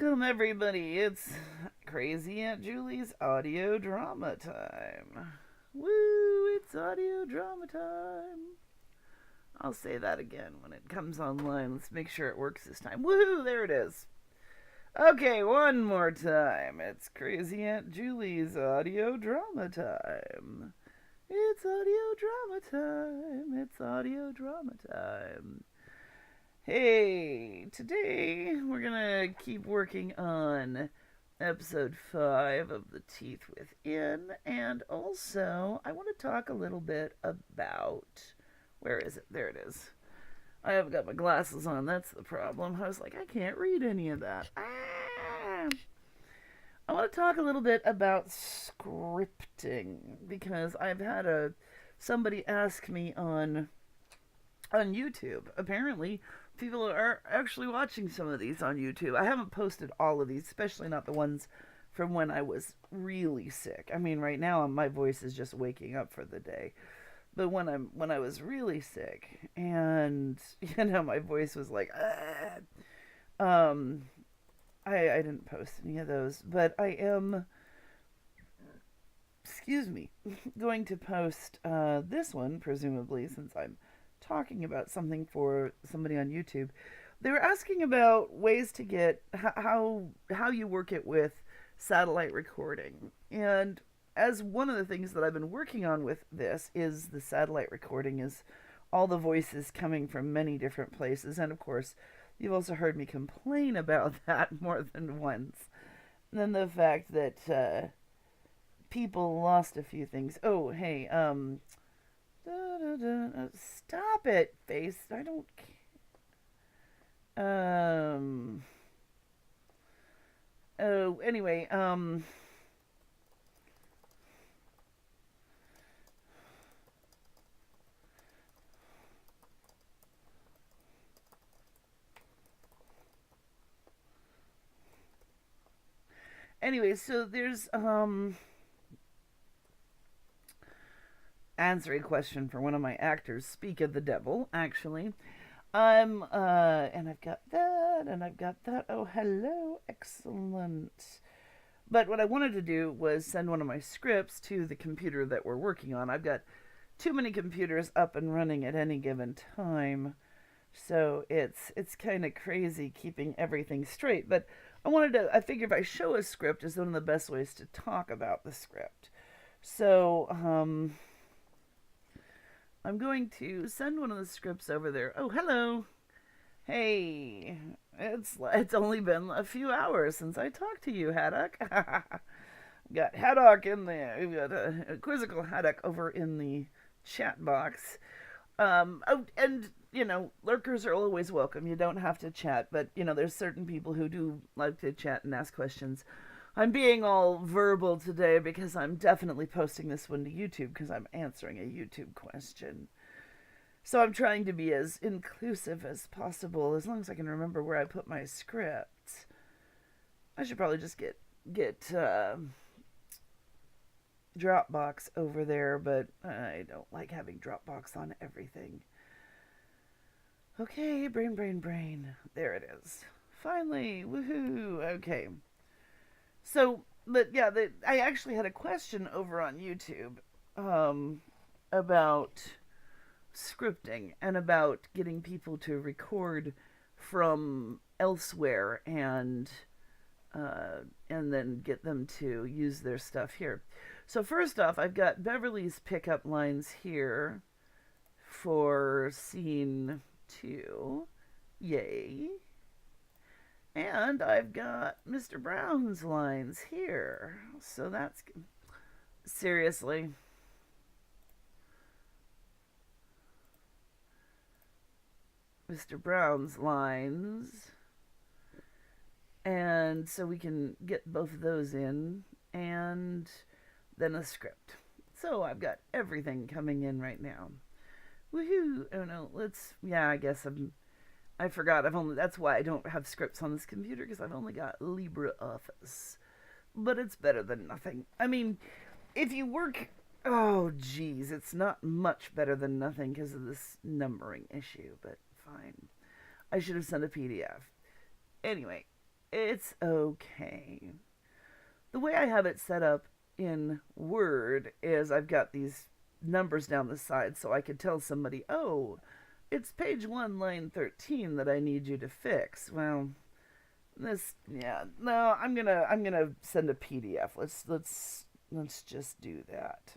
Welcome, everybody. It's Crazy Aunt Julie's audio drama time. Woo, it's audio drama time. I'll say that again when it comes online. Let's make sure it works this time. Woohoo, there it is. Okay, one more time. It's Crazy Aunt Julie's audio drama time. It's audio drama time. It's audio drama time. Hey, today we're gonna keep working on episode 5 of The Teeth Within, and also I want to talk a little bit about. Where is it? There it is. I haven't got my glasses on, that's the problem. I was like, I can't read any of that. I want to talk a little bit about scripting, because I've had somebody ask me on YouTube. Apparently, people are actually watching some of these on YouTube. I haven't posted all of these, especially not the ones from when I was really sick. I mean, right now my voice is just waking up for the day. But when I was really sick, and my voice was like, I didn't post any of those, but I am, excuse me, going to post this one, presumably, since I'm talking about something for somebody on YouTube. They were asking about ways to get how you work it with satellite recording. And as one of the things that I've been working on with this is the satellite recording is all the voices coming from many different places. And of course, you've also heard me complain about that more than once. And then the fact that people lost a few things. Oh, hey, stop it, face. I don't. Oh, anyway. Anyway, so there's answer a question for one of my actors. Speak of the devil, actually. And I've got that, and I've got that. Oh, hello, excellent. But what I wanted to do was send one of my scripts to the computer that we're working on. I've got too many computers up and running at any given time, so it's kind of crazy keeping everything straight. But I figured if I show a script is one of the best ways to talk about the script. So, I'm going to send one of the scripts over there. Oh, hello. Hey, it's only been a few hours since I talked to you, Haddock. Got Haddock in there. We've got a quizzical Haddock over in the chat box. Oh, and lurkers are always welcome. You don't have to chat, but there's certain people who do like to chat and ask questions. I'm being all verbal today because I'm definitely posting this one to YouTube because I'm answering a YouTube question. So I'm trying to be as inclusive as possible, as long as I can remember where I put my script. I should probably just get Dropbox over there, but I don't like having Dropbox on everything. Okay, brain. There it is. Finally, woohoo. Okay. So, but yeah, I actually had a question over on YouTube about scripting and about getting people to record from elsewhere and then get them to use their stuff here. So first off, I've got Beverly's pickup lines here for scene 2. Yay. And I've got Mr. Brown's lines here. So that's... Seriously. Mr. Brown's lines. And so we can get both of those in. And then a script. So I've got everything coming in right now. Woohoo! Oh no, I guess I forgot. That's why I don't have scripts on this computer, because I've only got LibreOffice. But it's better than nothing. I mean, if you work, oh geez, it's not much better than nothing because of this numbering issue, but fine. I should have sent a PDF. Anyway, It's okay. The way I have it set up in Word is I've got these numbers down the side so I could tell somebody, oh, it's page 1, line 13 that I need you to fix. Well, yeah, no, I'm gonna send a PDF. Let's just do that.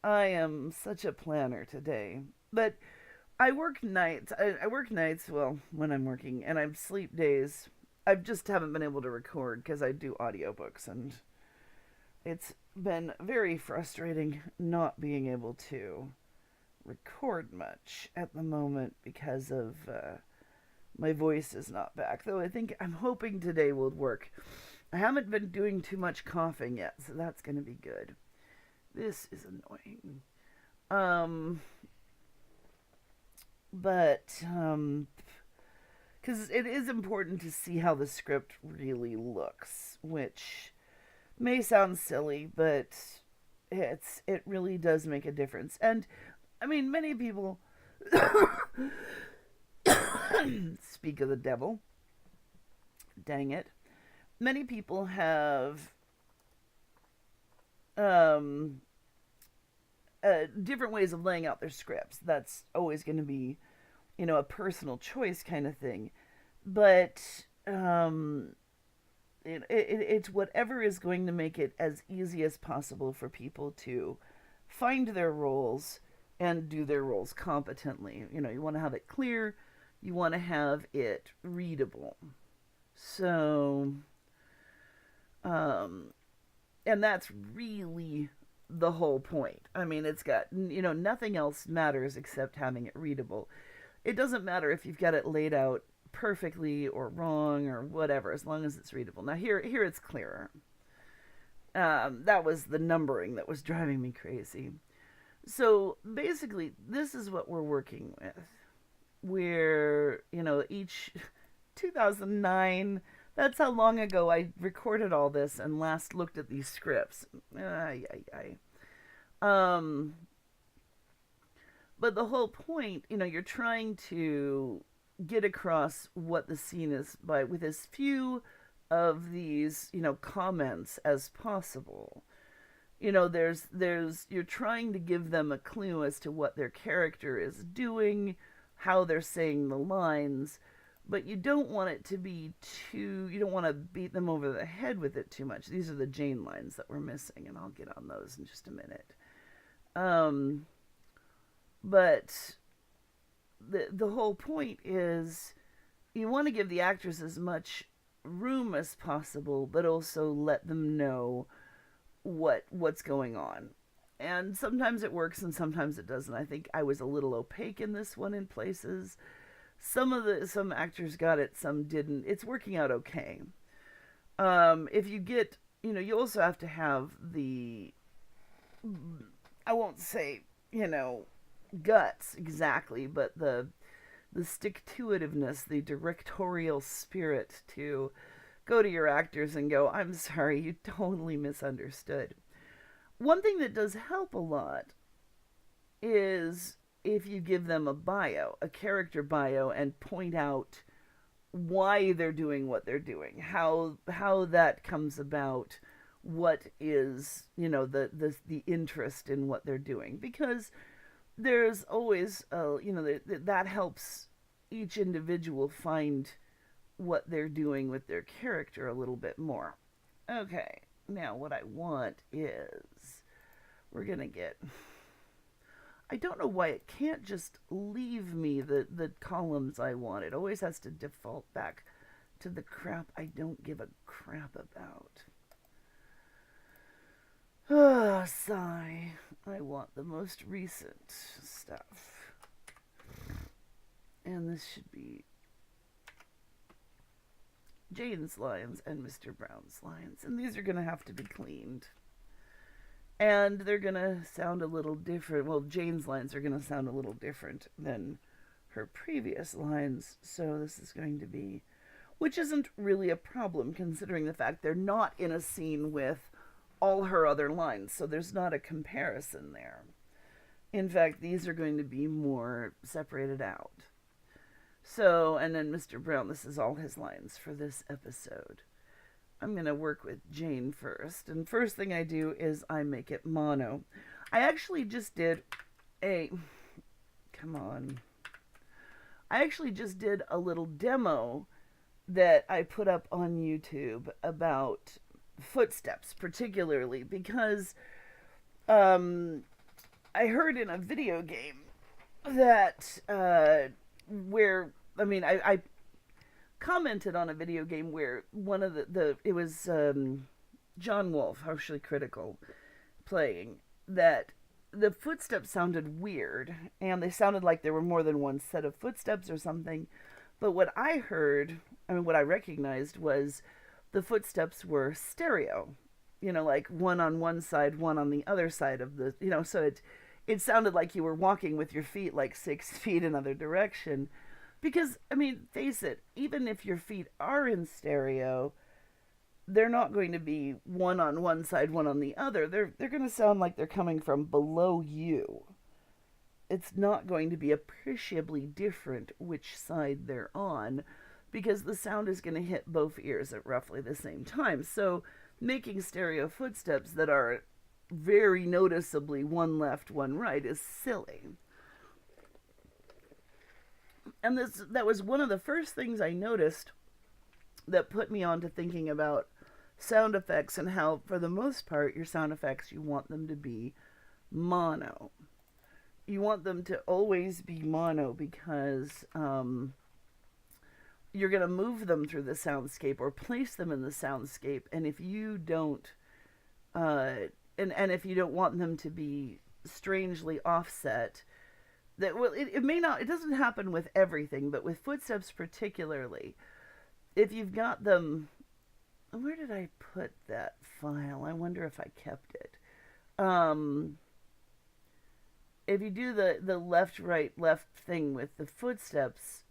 I am such a planner today. But I work nights. I work nights, well, when I'm working, and I sleep days. I just haven't been able to record because I do audiobooks, and it's been very frustrating not being able to record much at the moment because of my voice is not back. Though I'm hoping today will work. I haven't been doing too much coughing yet, so that's going to be good. This is annoying. But because it is important to see how the script really looks, which may sound silly, but it really does make a difference. And I mean, many people speak of the devil. Dang it. Many people have different ways of laying out their scripts. That's always going to be, a personal choice kind of thing. But it's whatever is going to make it as easy as possible for people to find their roles and do their roles competently. You want to have it clear, you want to have it readable. So, and that's really the whole point. I mean, it's got, nothing else matters except having it readable. It doesn't matter if you've got it laid out perfectly or wrong or whatever, as long as it's readable. Now, here it's clearer. That was the numbering that was driving me crazy. So, basically, this is what we're working with. We're, each 2009, that's how long ago I recorded all this and last looked at these scripts. But the whole point, you're trying to get across what the scene is with as few of these, comments as possible. You're trying to give them a clue as to what their character is doing, how they're saying the lines, but you don't want it to be you don't want to beat them over the head with it too much. These are the Jane lines that we're missing, and I'll get on those in just a minute. But the whole point is you want to give the actors as much room as possible, but also let them know what's going on. And sometimes it works and sometimes it doesn't. I think I was a little opaque in this one in places. Some actors got it, some didn't. It's working out okay. If you get, you also have to have I won't say, guts exactly, but the stick-to-itiveness, the directorial spirit to go to your actors and go, I'm sorry, you totally misunderstood. One thing that does help a lot is if you give them a character bio, and point out why they're doing what they're doing, how that comes about, what is, the interest in what they're doing, because there's always, that helps each individual find what they're doing with their character a little bit more. Okay, now what I want is, we're gonna get, I don't know why it can't just leave me the columns I want. It always has to default back to the crap I don't give a crap about. Ah, sigh. I want the most recent stuff. And this should be Jane's lines and Mr. Brown's lines. And these are going to have to be cleaned. And they're going to sound a little different. Well, Jane's lines are going to sound a little different than her previous lines. So this is going to be, which isn't really a problem considering the fact they're not in a scene with all her other lines. So there's not a comparison there. In fact, these are going to be more separated out. So, and then Mr. Brown, this is all his lines for this episode. I'm going to work with Jane first. And first thing I do is I make it mono. I actually just did a... Come on. I actually just did a little demo that I put up on YouTube about footsteps, particularly because I heard in a video game that I commented on a video game where one of it was John Wolfe, Harshly Critical, playing, that the footsteps sounded weird, and they sounded like there were more than one set of footsteps or something. But what I heard, what I recognized was the footsteps were stereo. Like one on one side, one on the other side of the, so it sounded like you were walking with your feet like 6 feet another direction. Because, face it, even if your feet are in stereo, they're not going to be one on one side, one on the other. They're going to sound like they're coming from below you. It's not going to be appreciably different which side they're on, because the sound is going to hit both ears at roughly the same time. So making stereo footsteps that are very noticeably one left, one right is silly. And that was one of the first things I noticed that put me on to thinking about sound effects, and how, for the most part, your sound effects, you want them to be mono. You want them to always be mono because you're going to move them through the soundscape or place them in the soundscape, and if you don't and if you don't want them to be strangely offset, it doesn't happen with everything, but with footsteps particularly, if you've got them, where did I put that file? I wonder if I kept it. If you do the left, right, left thing with the footsteps,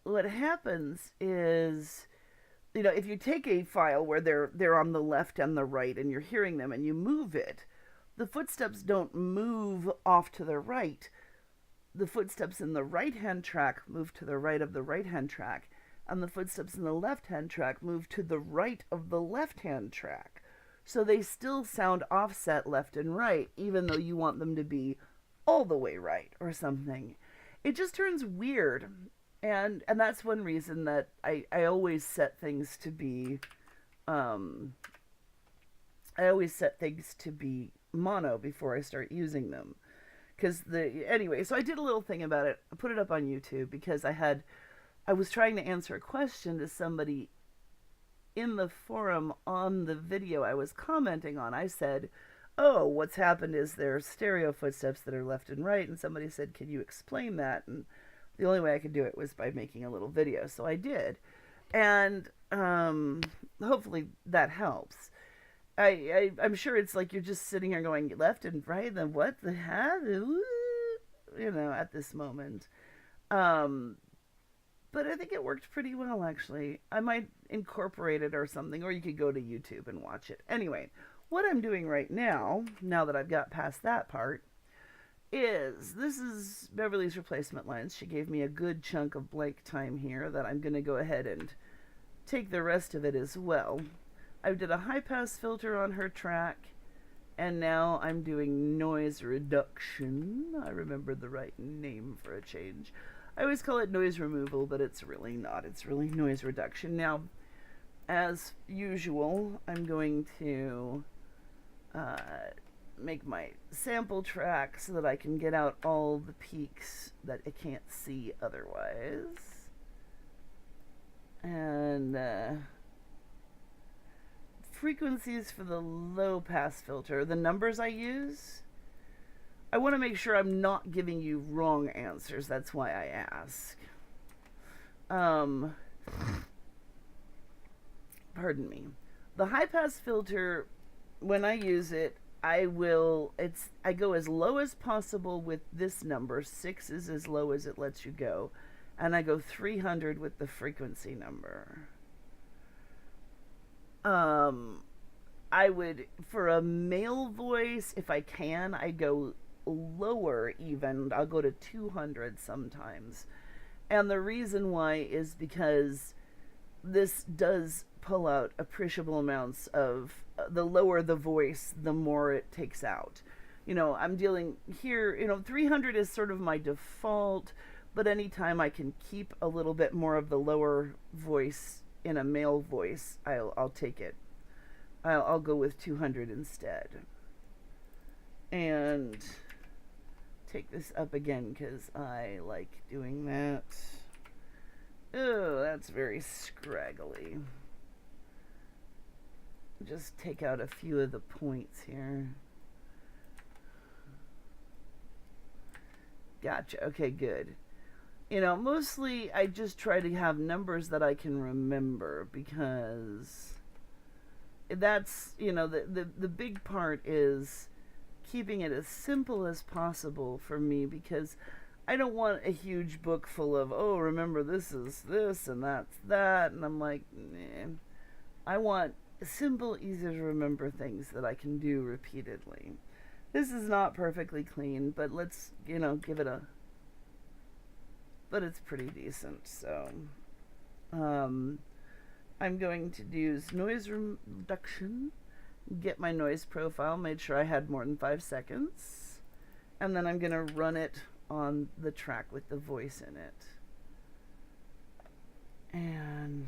what happens is, if you take a file where they're on the left and the right and you're hearing them and you move it, the footsteps don't move off to the right. The footsteps in the right-hand track move to the right of the right-hand track, and the footsteps in the left-hand track move to the right of the left-hand track. So they still sound offset left and right, even though you want them to be all the way right or something. It just turns weird. And that's one reason that I always set things to be mono before I start using them. Anyway, so I did a little thing about it. I put it up on YouTube because I was trying to answer a question to somebody in the forum on the video I was commenting on. I said, oh, what's happened is there's stereo footsteps that are left and right, and somebody said, can you explain that? And the only way I could do it was by making a little video, so I did. And hopefully that helps. I'm sure it's like you're just sitting here going left and right, then what the heck? At this moment. But I think it worked pretty well, actually. I might incorporate it or something, or you could go to YouTube and watch it. Anyway, what I'm doing right now that I've got past that part, this is Beverly's replacement lines. She gave me a good chunk of blank time here that I'm going to go ahead and take the rest of it as well. I did a high-pass filter on her track, and now I'm doing noise reduction. I remembered the right name for a change. I always call it noise removal, but it's really not. It's really noise reduction. Now, as usual, I'm going to make my sample track so that I can get out all the peaks that I can't see otherwise. And frequencies for the low pass filter, the numbers I use, I want to make sure I'm not giving you wrong answers. That's why I ask. Pardon me. The high pass filter, when I use it, I go as low as possible with this number. 6 is as low as it lets you go. And I go 300 with the frequency number. I would, for a male voice, if I can, I go lower even. I'll go to 200 sometimes. And the reason why is because this does pull out appreciable amounts of the lower the voice, the more it takes out. I'm dealing here, 300 is sort of my default, but anytime I can keep a little bit more of the lower voice in a male voice, I'll take it. I'll go with 200 instead. And take this up again because I like doing that. Oh, that's very scraggly. Just take out a few of the points here. Gotcha. Okay, good. Mostly I just try to have numbers that I can remember because that's, the big part is keeping it as simple as possible for me because I don't want a huge book full of, oh, remember this is this and that's that. And I'm like, nah. I want simple, easy to remember things that I can do repeatedly. This is not perfectly clean, but let's, give it a... But it's pretty decent, so... I'm going to use noise reduction, get my noise profile, made sure I had more than 5 seconds, and then I'm going to run it on the track with the voice in it. And...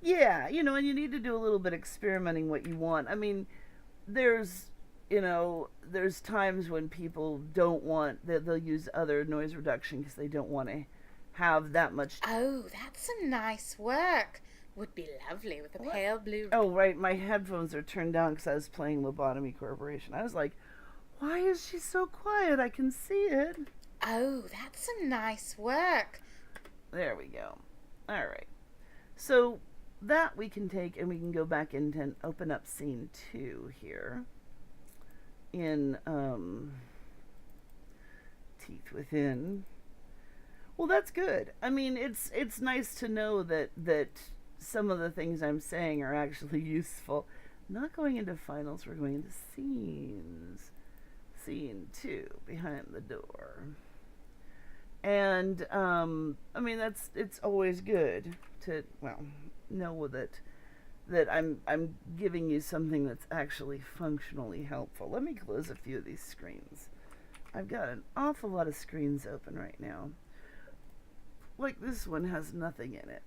yeah, and you need to do a little bit experimenting what you want. I mean, there's times when people don't want, they'll use other noise reduction because they don't want to have that much. Oh, that's some nice work. Would be lovely with a pale blue. Oh, right, my headphones are turned down because I was playing Lobotomy Corporation. I was like, why is she so quiet? I can see it. Oh, that's some nice work. There we go. All right. So that we can take and we can go back into and open up scene 2 here in Teeth Within. Well, that's good. I mean, it's nice to know that some of the things I'm saying are actually useful. Not going into finals, we're going into scenes. Scene 2, behind the door. And I mean, it's always good to, well, know that I'm giving you something that's actually functionally helpful. Let me close a few of these screens. I've got an awful lot of screens open right now. Like this one has nothing in it.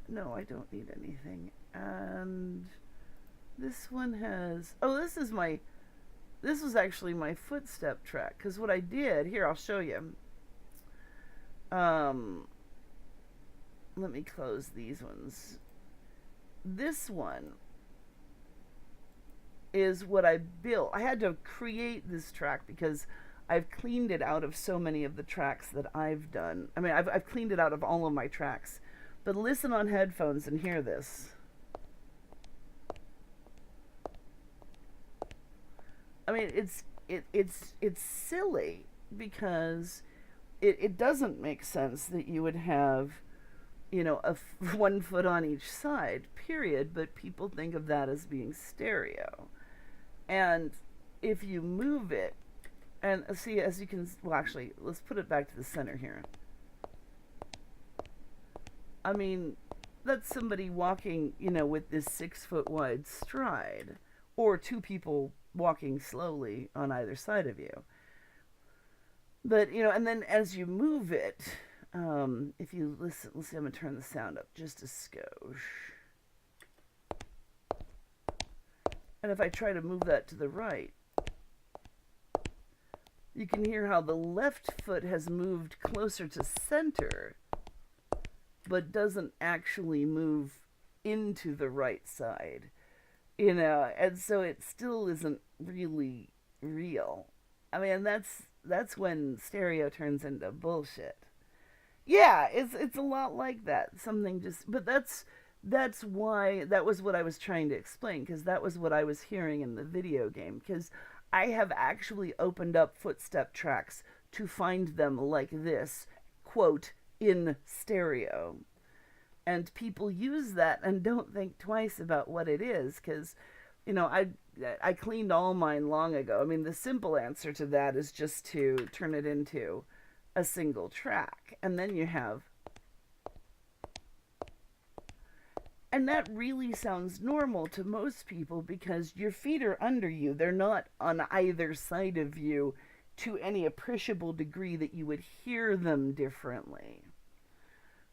No, I don't need anything. And this one has, oh, this was actually my footstep track, because what I did, here, I'll show you. Let me close these ones. This one is what I built. I had to create this track because I've cleaned it out of so many of the tracks that I've done. I mean, I've cleaned it out of all of my tracks. But listen on headphones and hear this. I mean, it's silly because it doesn't make sense that you would have, one foot on each side, period, but people think of that as being stereo. And if you move it, and see, as you can, well, actually, let's put it back to the center here. I mean, that's somebody walking, with this 6 foot wide stride, or 2 people walking slowly on either side of you. But, and then as you move it, if you listen, let's see, I'm going to turn the sound up just a skosh. And if I try to move that to the right, you can hear how the left foot has moved closer to center, but doesn't actually move into the right side, and so it still isn't really real. I mean, that's when stereo turns into bullshit. Yeah, it's a lot like that. Something just, but that's why, that was what I was trying to explain, because that was what I was hearing in the video game, because I have actually opened up footstep tracks to find them like this, quote, in stereo. And people use that and don't think twice about what it is, because, I cleaned all mine long ago. I mean, the simple answer to that is just to turn it into a single track. And then you have. And that really sounds normal to most people because your feet are under you. They're not on either side of you to any appreciable degree that you would hear them differently.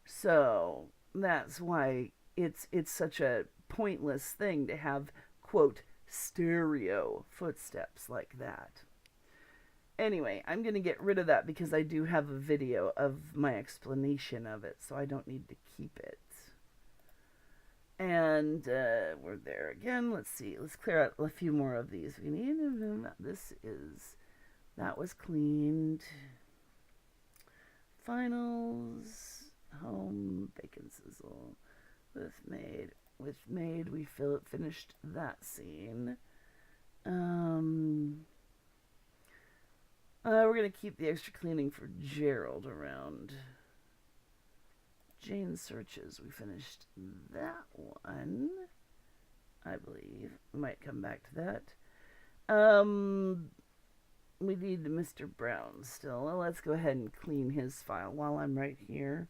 So that's why it's such a pointless thing to have, quote, stereo footsteps like that. Anyway, I'm going to get rid of that because I do have a video of my explanation of it, so I don't need to keep it. And we're there again. Let's see. Let's clear out a few more of these. We need that was cleaned. Finals, home, bacon sizzle, with maid. We finished that scene. We're gonna keep the extra cleaning for Gerald around. Jane searches. We finished that one, I believe. We might come back to that. We need Mr. Brown still. Well, let's go ahead and clean his file while I'm right here.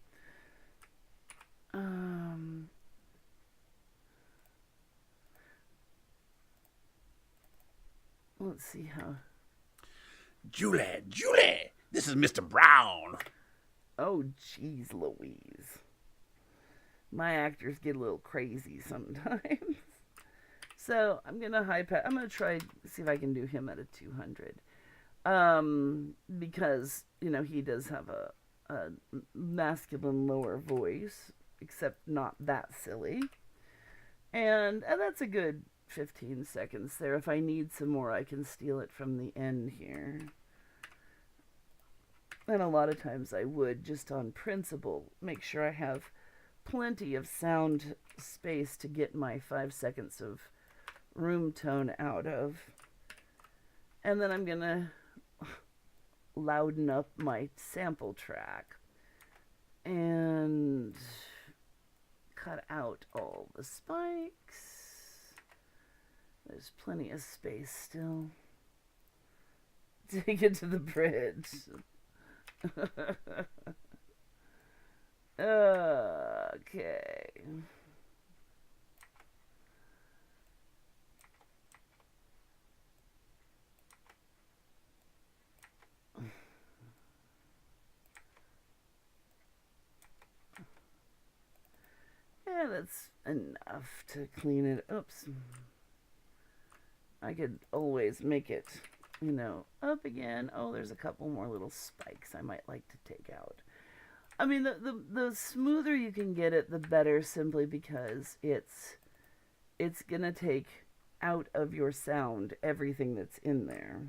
Let's see how. Julie, this is Mr. Brown. Oh, jeez, Louise. My actors get a little crazy sometimes. So I'm gonna I'm gonna try see if I can do him at a 200. Because he does have a masculine lower voice, except not that silly. And that's a good 15 seconds there. If I need some more, I can steal it from the end here. And a lot of times I would, just on principle, make sure I have plenty of sound space to get my 5 seconds of room tone out of. And then I'm going to louden up my sample track and cut out all the spikes. There's plenty of space still to get to the bridge. Okay. Yeah, that's enough to clean it. Oops. I could always make it, up again. Oh, there's a couple more little spikes I might like to take out. I mean, the smoother you can get it, the better, simply because it's going to take out of your sound everything that's in there.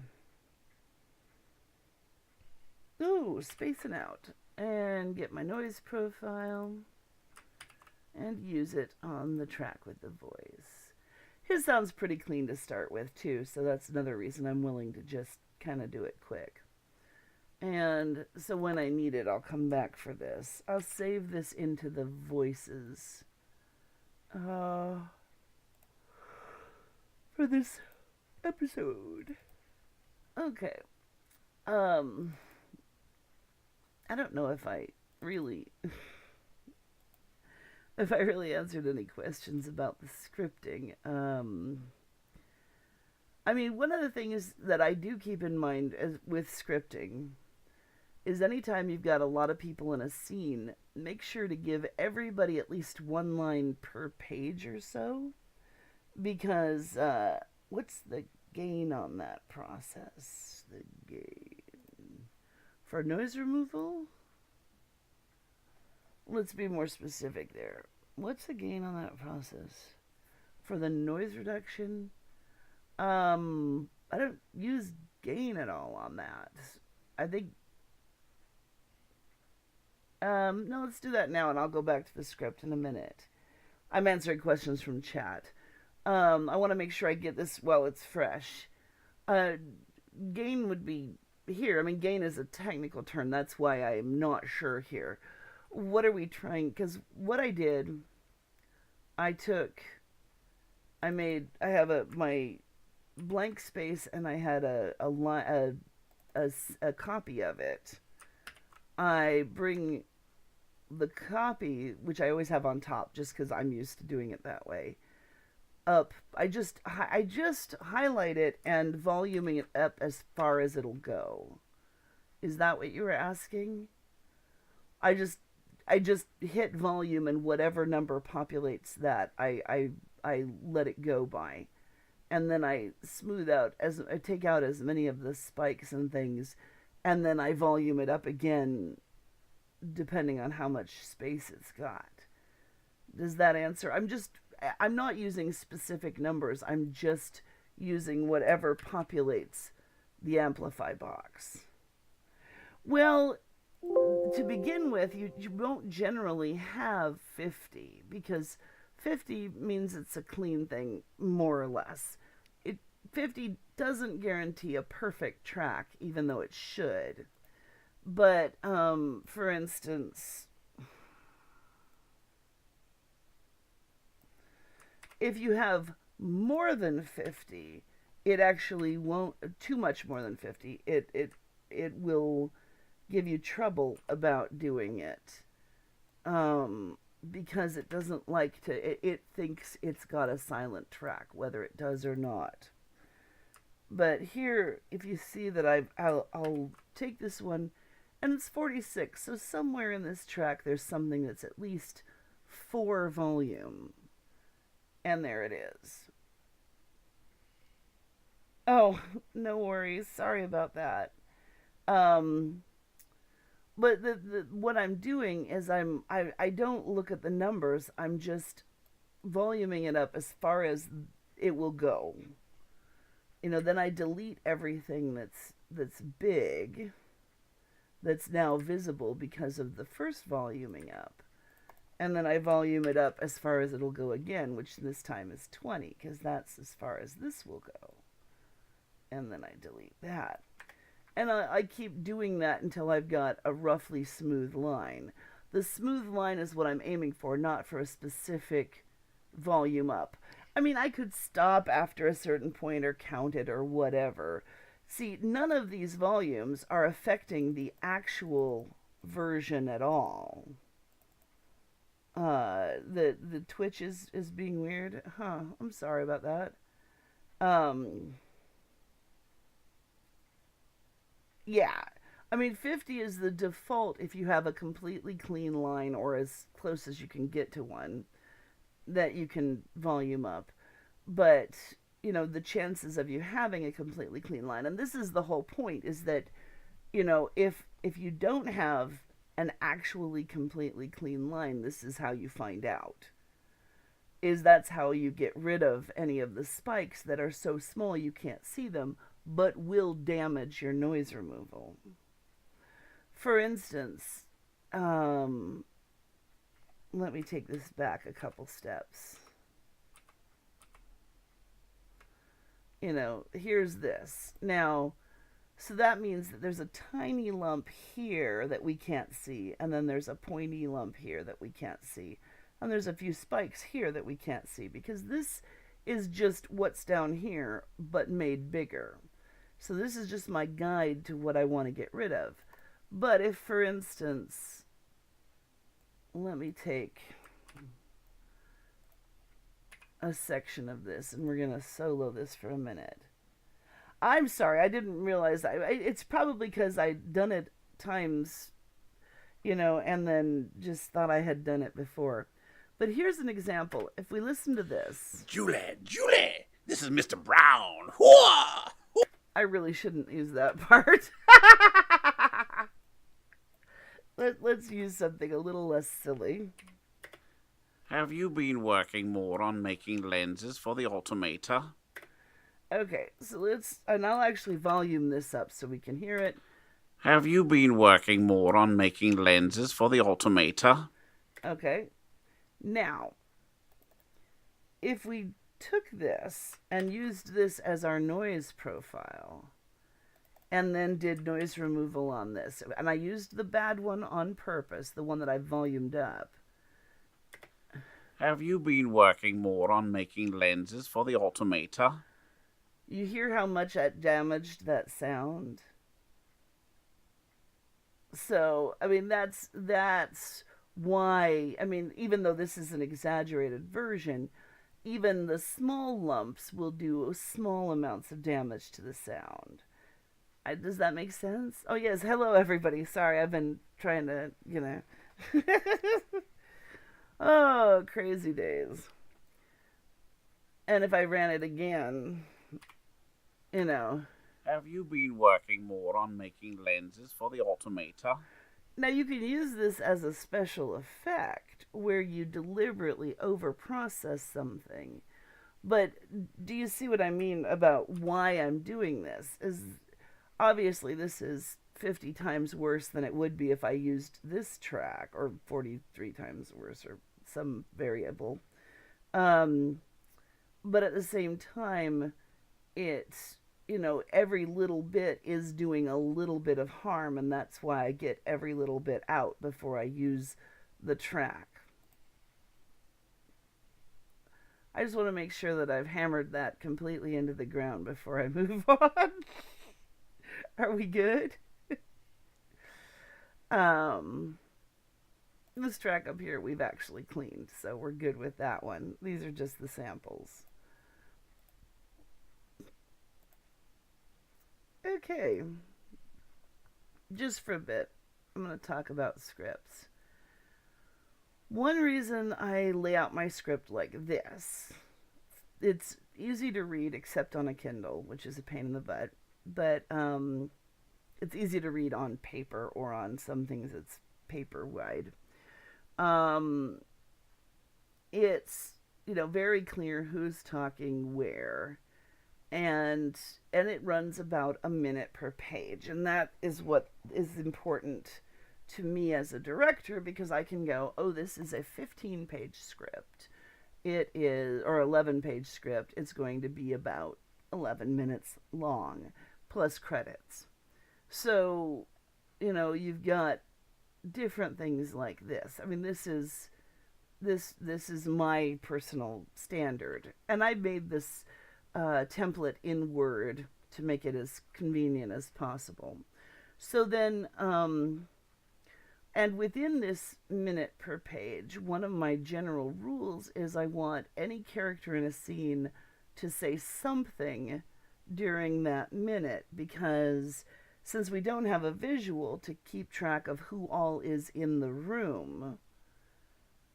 Ooh, spacing out. And get my noise profile and use it on the track with the voice. His sounds pretty clean to start with, too, so that's another reason I'm willing to just kind of do it quick. And so when I need it, I'll come back for this. I'll save this into the voices for this episode. Okay. I don't know if I really answered any questions about the scripting. I mean, one of the things that I do keep in mind with scripting is anytime you've got a lot of people in a scene, make sure to give everybody at least one line per page or so. Because, what's the gain on that process? The gain for noise removal? Let's be more specific there. What's the gain on that process? For the noise reduction? I don't use gain at all on that. I think no, let's do that now, and I'll go back to the script in a minute. I'm answering questions from chat. I want to make sure I get this while it's fresh. Gain would be here. I mean, gain is a technical term. That's why I'm not sure here. What are we trying? Because what I did, I have my blank space and I had a copy of it, I bring the copy, which I always have on top just because I'm used to doing it that way, up. I just highlight it and voluming it up as far as it'll go. Is that what you were asking? I just hit volume and whatever number populates that I let it go by. And then I smooth out I take out as many of the spikes and things, and then I volume it up again depending on how much space it's got. Does that answer? I'm not using specific numbers. I'm just using whatever populates the amplify box. Well, to begin with, you won't generally have 50 because 50 means it's a clean thing, more or less. 50 doesn't guarantee a perfect track, even though it should. But, for instance, if you have more than 50, it actually won't, too much more than 50, it will give you trouble about doing it. Because it doesn't like to, it thinks it's got a silent track, whether it does or not. But here, if you see that I'll take this one, and it's 46, so somewhere in this track there's something that's at least 4 volume. And there it is. Oh, no worries. Sorry about that. But what I'm doing is I don't look at the numbers. I'm just voluming it up as far as it will go. Then I delete everything that's big, that's now visible because of the first voluming up. And then I volume it up as far as it'll go again, which this time is 20, because that's as far as this will go. And then I delete that. And I keep doing that until I've got a roughly smooth line. The smooth line is what I'm aiming for, not for a specific volume up. I mean, I could stop after a certain point or count it or whatever. See, none of these volumes are affecting the actual version at all. The Twitch is being weird. I'm sorry about that. Yeah. I mean, 50 is the default if you have a completely clean line or as close as you can get to one that you can volume up. But, the chances of you having a completely clean line, and this is the whole point, is that, if you don't have an actually completely clean line, this is how you find out. That's how you get rid of any of the spikes that are so small you can't see them, but will damage your noise removal. For instance, let me take this back a couple steps. Here's this. Now, so that means that there's a tiny lump here that we can't see, and then there's a pointy lump here that we can't see, and there's a few spikes here that we can't see, because this is just what's down here, but made bigger. So this is just my guide to what I want to get rid of. But if, for instance, let me take a section of this, and we're going to solo this for a minute. I'm sorry, I didn't realize that. It's probably because I'd done it times, and then just thought I had done it before. But here's an example. If we listen to this. Julie, this is Mr. Brown. Whoa! I really shouldn't use that part. Let's use something a little less silly. Have you been working more on making lenses for the Altimeter? Okay, so and I'll actually volume this up so we can hear it. Have you been working more on making lenses for the Altimeter? Okay. Now, if we took this and used this as our noise profile, and then did noise removal on this, and I used the bad one on purpose, the one that I volumed up. Have you been working more on making lenses for the Altimeter? You hear how much that damaged that sound? So, I mean, that's why, I mean, even though this is an exaggerated version, even the small lumps will do small amounts of damage to the sound. Does that make sense? Oh, yes. Hello, everybody. Sorry, I've been trying to, oh, crazy days. And if I ran it again, you know. Have you been working more on making lenses for the automata? Now, you can use this as a special effect where you deliberately overprocess something. But do you see what I mean about why I'm doing this? Is obviously this is 50 times worse than it would be if I used this track, or 43 times worse, or some variable. But at the same time, it's, every little bit is doing a little bit of harm, and that's why I get every little bit out before I use the track. I just want to make sure that I've hammered that completely into the ground before I move on. Are we good? This track up here we've actually cleaned, so we're good with that one. These are just the samples. Okay. Just for a bit, I'm going to talk about scripts. One reason I lay out my script like this, it's easy to read except on a Kindle, which is a pain in the butt, but it's easy to read on paper or on some things that's paper wide. It's, very clear who's talking where, and it runs about a minute per page, and that is what is important to me as a director, because I can go, oh, this is a 15-page script. It is, or 11-page script. It's going to be about 11 minutes long, plus credits. So, you've got different things like this. I mean, this is my personal standard, and I made this template in Word to make it as convenient as possible. So then, and within this minute per page, one of my general rules is I want any character in a scene to say something during that minute, because since we don't have a visual to keep track of who all is in the room,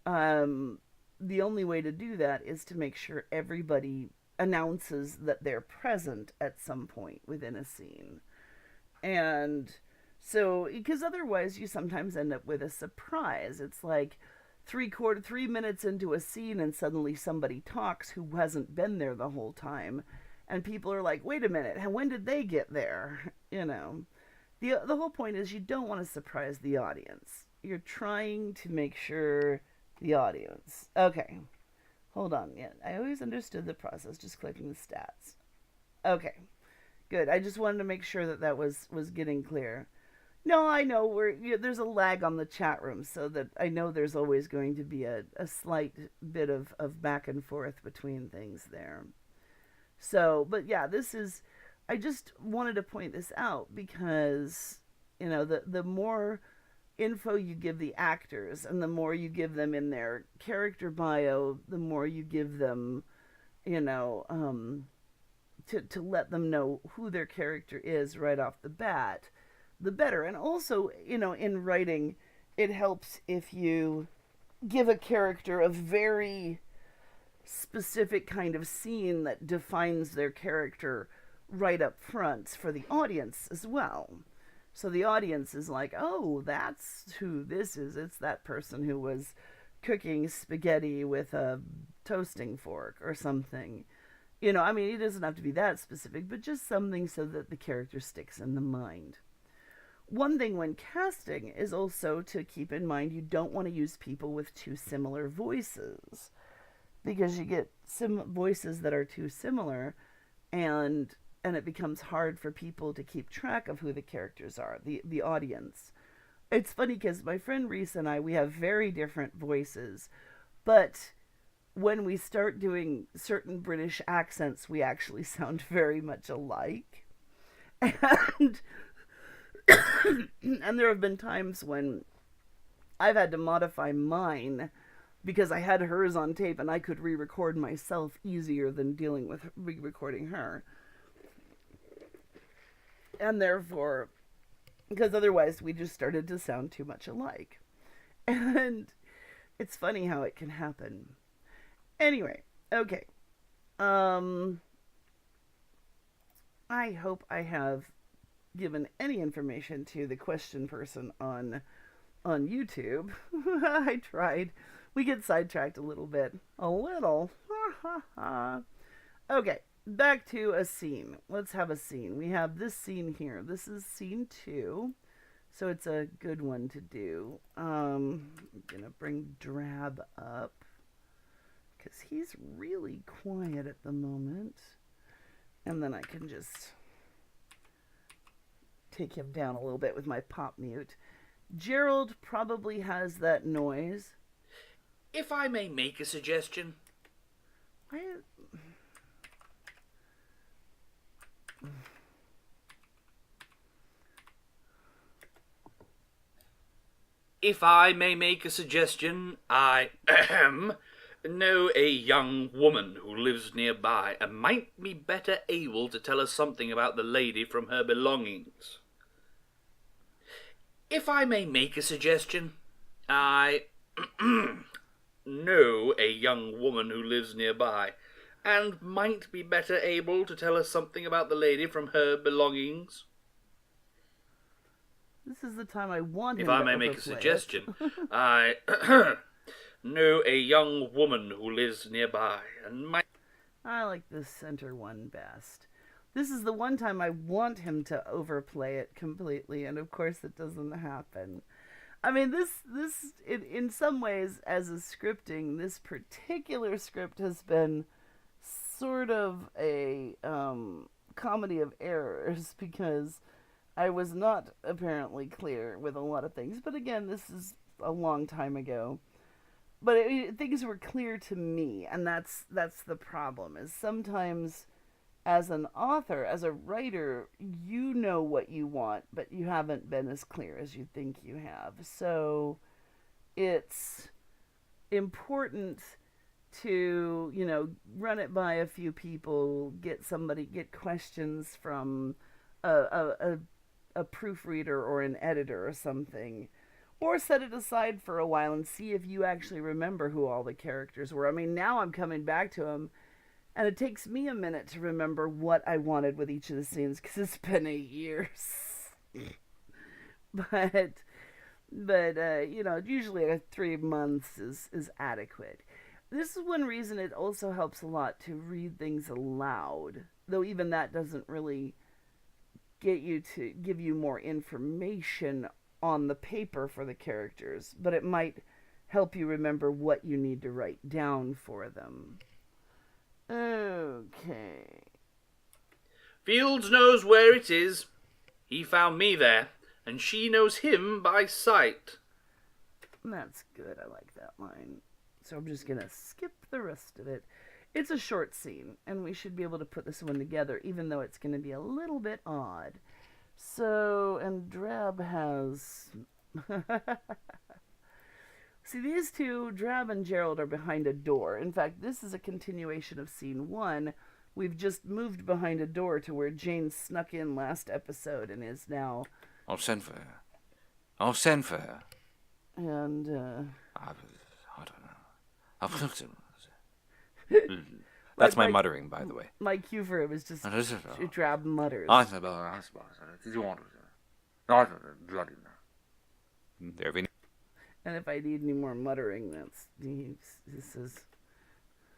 the only way to do that is to make sure everybody announces that they're present at some point within a scene. And so, because otherwise you sometimes end up with a surprise. It's like 3 minutes into a scene and suddenly somebody talks who hasn't been there the whole time. And people are like, wait a minute, when did they get there? The whole point is you don't want to surprise the audience. You're trying to make sure the audience. Okay, hold on. Yeah, I always understood the process, just clicking the stats. Okay, good. I just wanted to make sure that was getting clear. No, I know there's a lag on the chat room, so that I know there's always going to be a slight bit of back and forth between things there. So, but yeah, I just wanted to point this out because, the more info you give the actors and the more you give them in their character bio, the more you give them, to let them know who their character is right off the bat, the better. And also, in writing, it helps if you give a character a very specific kind of scene that defines their character right up front for the audience as well. So the audience is like, oh, that's who this is. It's that person who was cooking spaghetti with a toasting fork or something. It doesn't have to be that specific, but just something so that the character sticks in the mind. One thing when casting is also to keep in mind you don't want to use people with too similar voices, because you get voices that are too similar, and it becomes hard for people to keep track of who the characters are, the audience. It's funny because my friend Reese and I, we have very different voices, but when we start doing certain British accents, we actually sound very much alike. And and there have been times when I've had to modify mine because I had hers on tape and I could re-record myself easier than dealing with re-recording her. And therefore, because otherwise we just started to sound too much alike. And it's funny how it can happen. Anyway, okay. I hope I have given any information to the question person on YouTube. I tried. We get sidetracked a little bit. A little. Okay, back to a scene. Let's have a scene. We have this scene here. This is scene 2. So it's a good one to do. I'm going to bring Drab up, because he's really quiet at the moment. And then I can just take him down a little bit with my pop mute. Gerald probably has that noise. If I may make a suggestion. If I may make a suggestion, I know a young woman who lives nearby and might be better able to tell us something about the lady from her belongings. If I may make a suggestion, I know a young woman who lives nearby and might be better able to tell us something about the lady from her belongings. This is the time I want him If to I may make a overplay suggestion, I know a young woman who lives nearby and might... I like the center one best. This is the one time I want him to overplay it completely, and of course it doesn't happen. I mean, this in some ways, as a scripting, this particular script has been sort of a comedy of errors, because I was not apparently clear with a lot of things. But again, this is a long time ago. But things were clear to me, and that's the problem, is sometimes as an author, as a writer, you know what you want, but you haven't been as clear as you think you have. So it's important to, run it by a few people, get questions from a proofreader or an editor or something, or set it aside for a while and see if you actually remember who all the characters were. I mean, now I'm coming back to them, and it takes me a minute to remember what I wanted with each of the scenes, because it's been 8 years. but usually 3 months is adequate. This is one reason it also helps a lot to read things aloud, though even that doesn't really get you to give you more information on the paper for the characters, but it might help you remember what you need to write down for them. Okay. Fields knows where it is. He found me there, and she knows him by sight. That's good. I like that line. So I'm just going to skip the rest of it. It's a short scene, and we should be able to put this one together, even though it's going to be a little bit odd. So, and Drab has... See, these two, Drab and Gerald, are behind a door. In fact, this is a continuation of scene 1. We've just moved behind a door to where Jane snuck in last episode and is now... I'll send for her. I'll send for her. And, I don't know. That's my muttering, by the way. My cue for it was just Drab mutters. There be And if I need any more muttering, this is...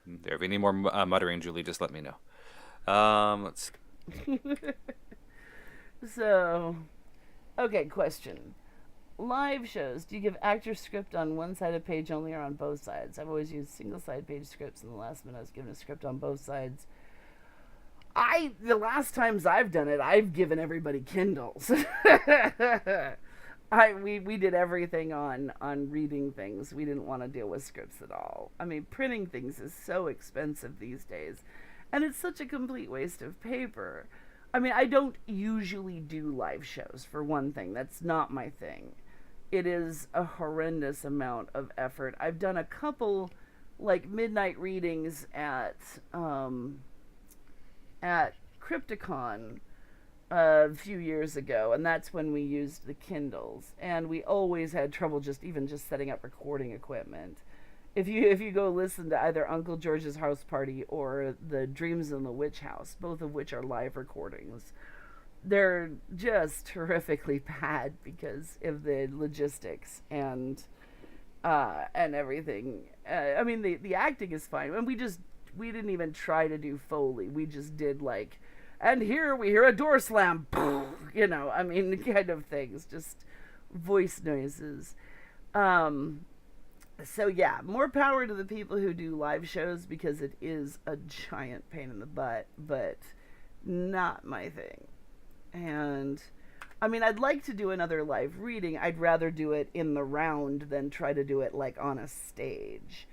There be any more muttering, Julie, just let me know. Let's... So, okay, question. Live shows, do you give actors script on one side of page only or on both sides? I've always used single side page scripts, and the last minute I was given a script on both sides. The last times I've done it, I've given everybody Kindles. We did everything on reading things. We didn't want to deal with scripts at all. I mean, printing things is so expensive these days, and it's such a complete waste of paper. I mean, I don't usually do live shows, for one thing. That's not my thing. It is a horrendous amount of effort. I've done a couple like midnight readings at Crypticon a few years ago, and that's when we used the Kindles, and we always had trouble just setting up recording equipment. If you go listen to either Uncle George's House Party or the Dreams in the Witch House, both of which are live recordings, they're just terrifically bad because of the logistics and everything. I mean, the acting is fine, and we didn't even try to do Foley. We just did like, and here we hear a door slam, you know, I mean, kind of things, just voice noises. So yeah, more power to the people who do live shows, because it is a giant pain in the butt, but not my thing. And I mean, I'd like to do another live reading. I'd rather do it in the round than try to do it like on a stage.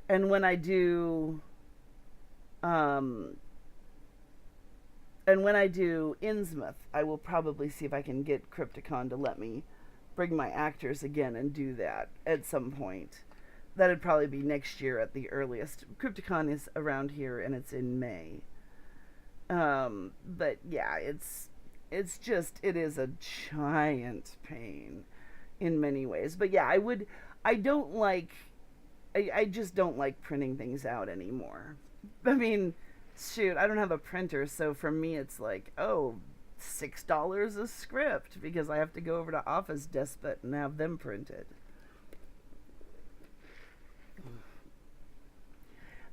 And when I do Innsmouth, I will probably see if I can get Crypticon to let me bring my actors again and do that at some point. That'd probably be next year at the earliest. Crypticon is around here and it's in May. But yeah, it is a giant pain in many ways. But yeah, I just don't like printing things out anymore. I mean, shoot, I don't have a printer, so for me it's like, oh, $6 a script, because I have to go over to Office Despot and have them printed.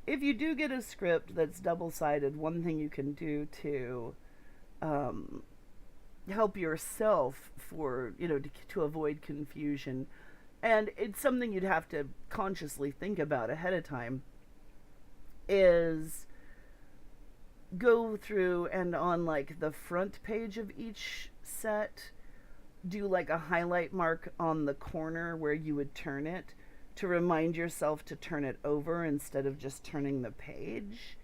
If you do get a script that's double-sided, one thing you can do to help yourself to avoid confusion, and it's something you'd have to consciously think about ahead of time, is go through and on like the front page of each set, do like a highlight mark on the corner where you would turn it, to remind yourself to turn it over instead of just turning the page.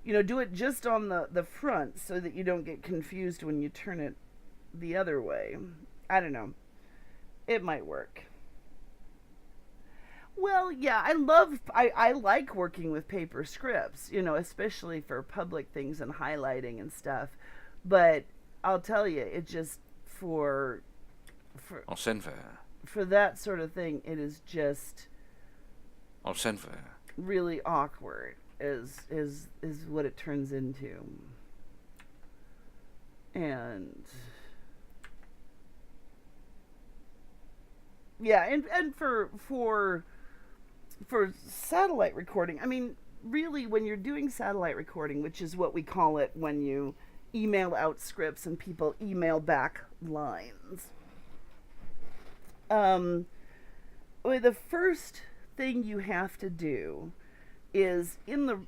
You know, do it just on the front so that you don't get confused when you turn it the other way. I don't know. It might work. Well, yeah, I like working with paper scripts, you know, especially for public things and highlighting and stuff. But I'll tell you, it just for that sort of thing, it is just really awkward is what it turns into. And yeah, and for satellite recording, I mean, really, when you're doing satellite recording, which is what we call it when you email out scripts and people email back lines, the first thing you have to do is in the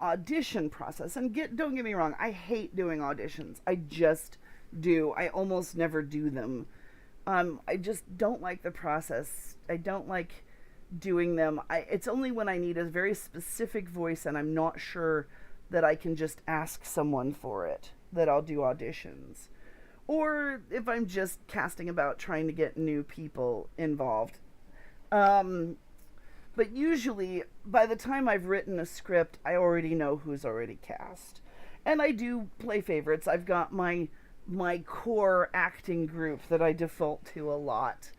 audition process, and don't get me wrong, I hate doing auditions. I just do. I almost never do them. I just don't like the process. I don't like doing them. It's only when I need a very specific voice and I'm not sure that I can just ask someone for it that I'll do auditions. Or if I'm just casting about trying to get new people involved. But usually, by the time I've written a script, I already know who's already cast. And I do play favorites. I've got my core acting group that I default to a lot.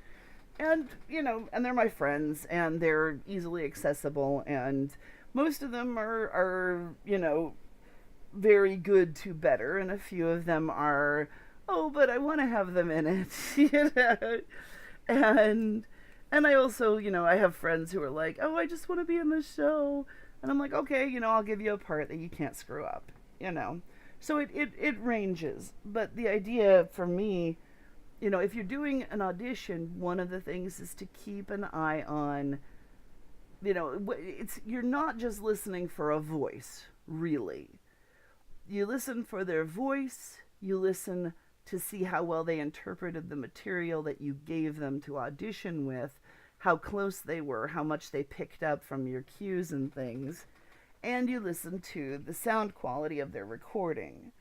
And, you know, and they're my friends, and they're easily accessible, and most of them are, you know, very good to better, and a few of them are, oh, but I want to have them in it, you know, and I also, you know, I have friends who are like, oh, I just want to be in the show, and I'm like, okay, you know, I'll give you a part that you can't screw up, you know, so it ranges, but the idea for me, you know, if you're doing an audition, one of the things is to keep an eye on, you know, you're not just listening for a voice, really. You listen for their voice, you listen to see how well they interpreted the material that you gave them to audition with, how close they were, how much they picked up from your cues and things. And you listen to the sound quality of their recording.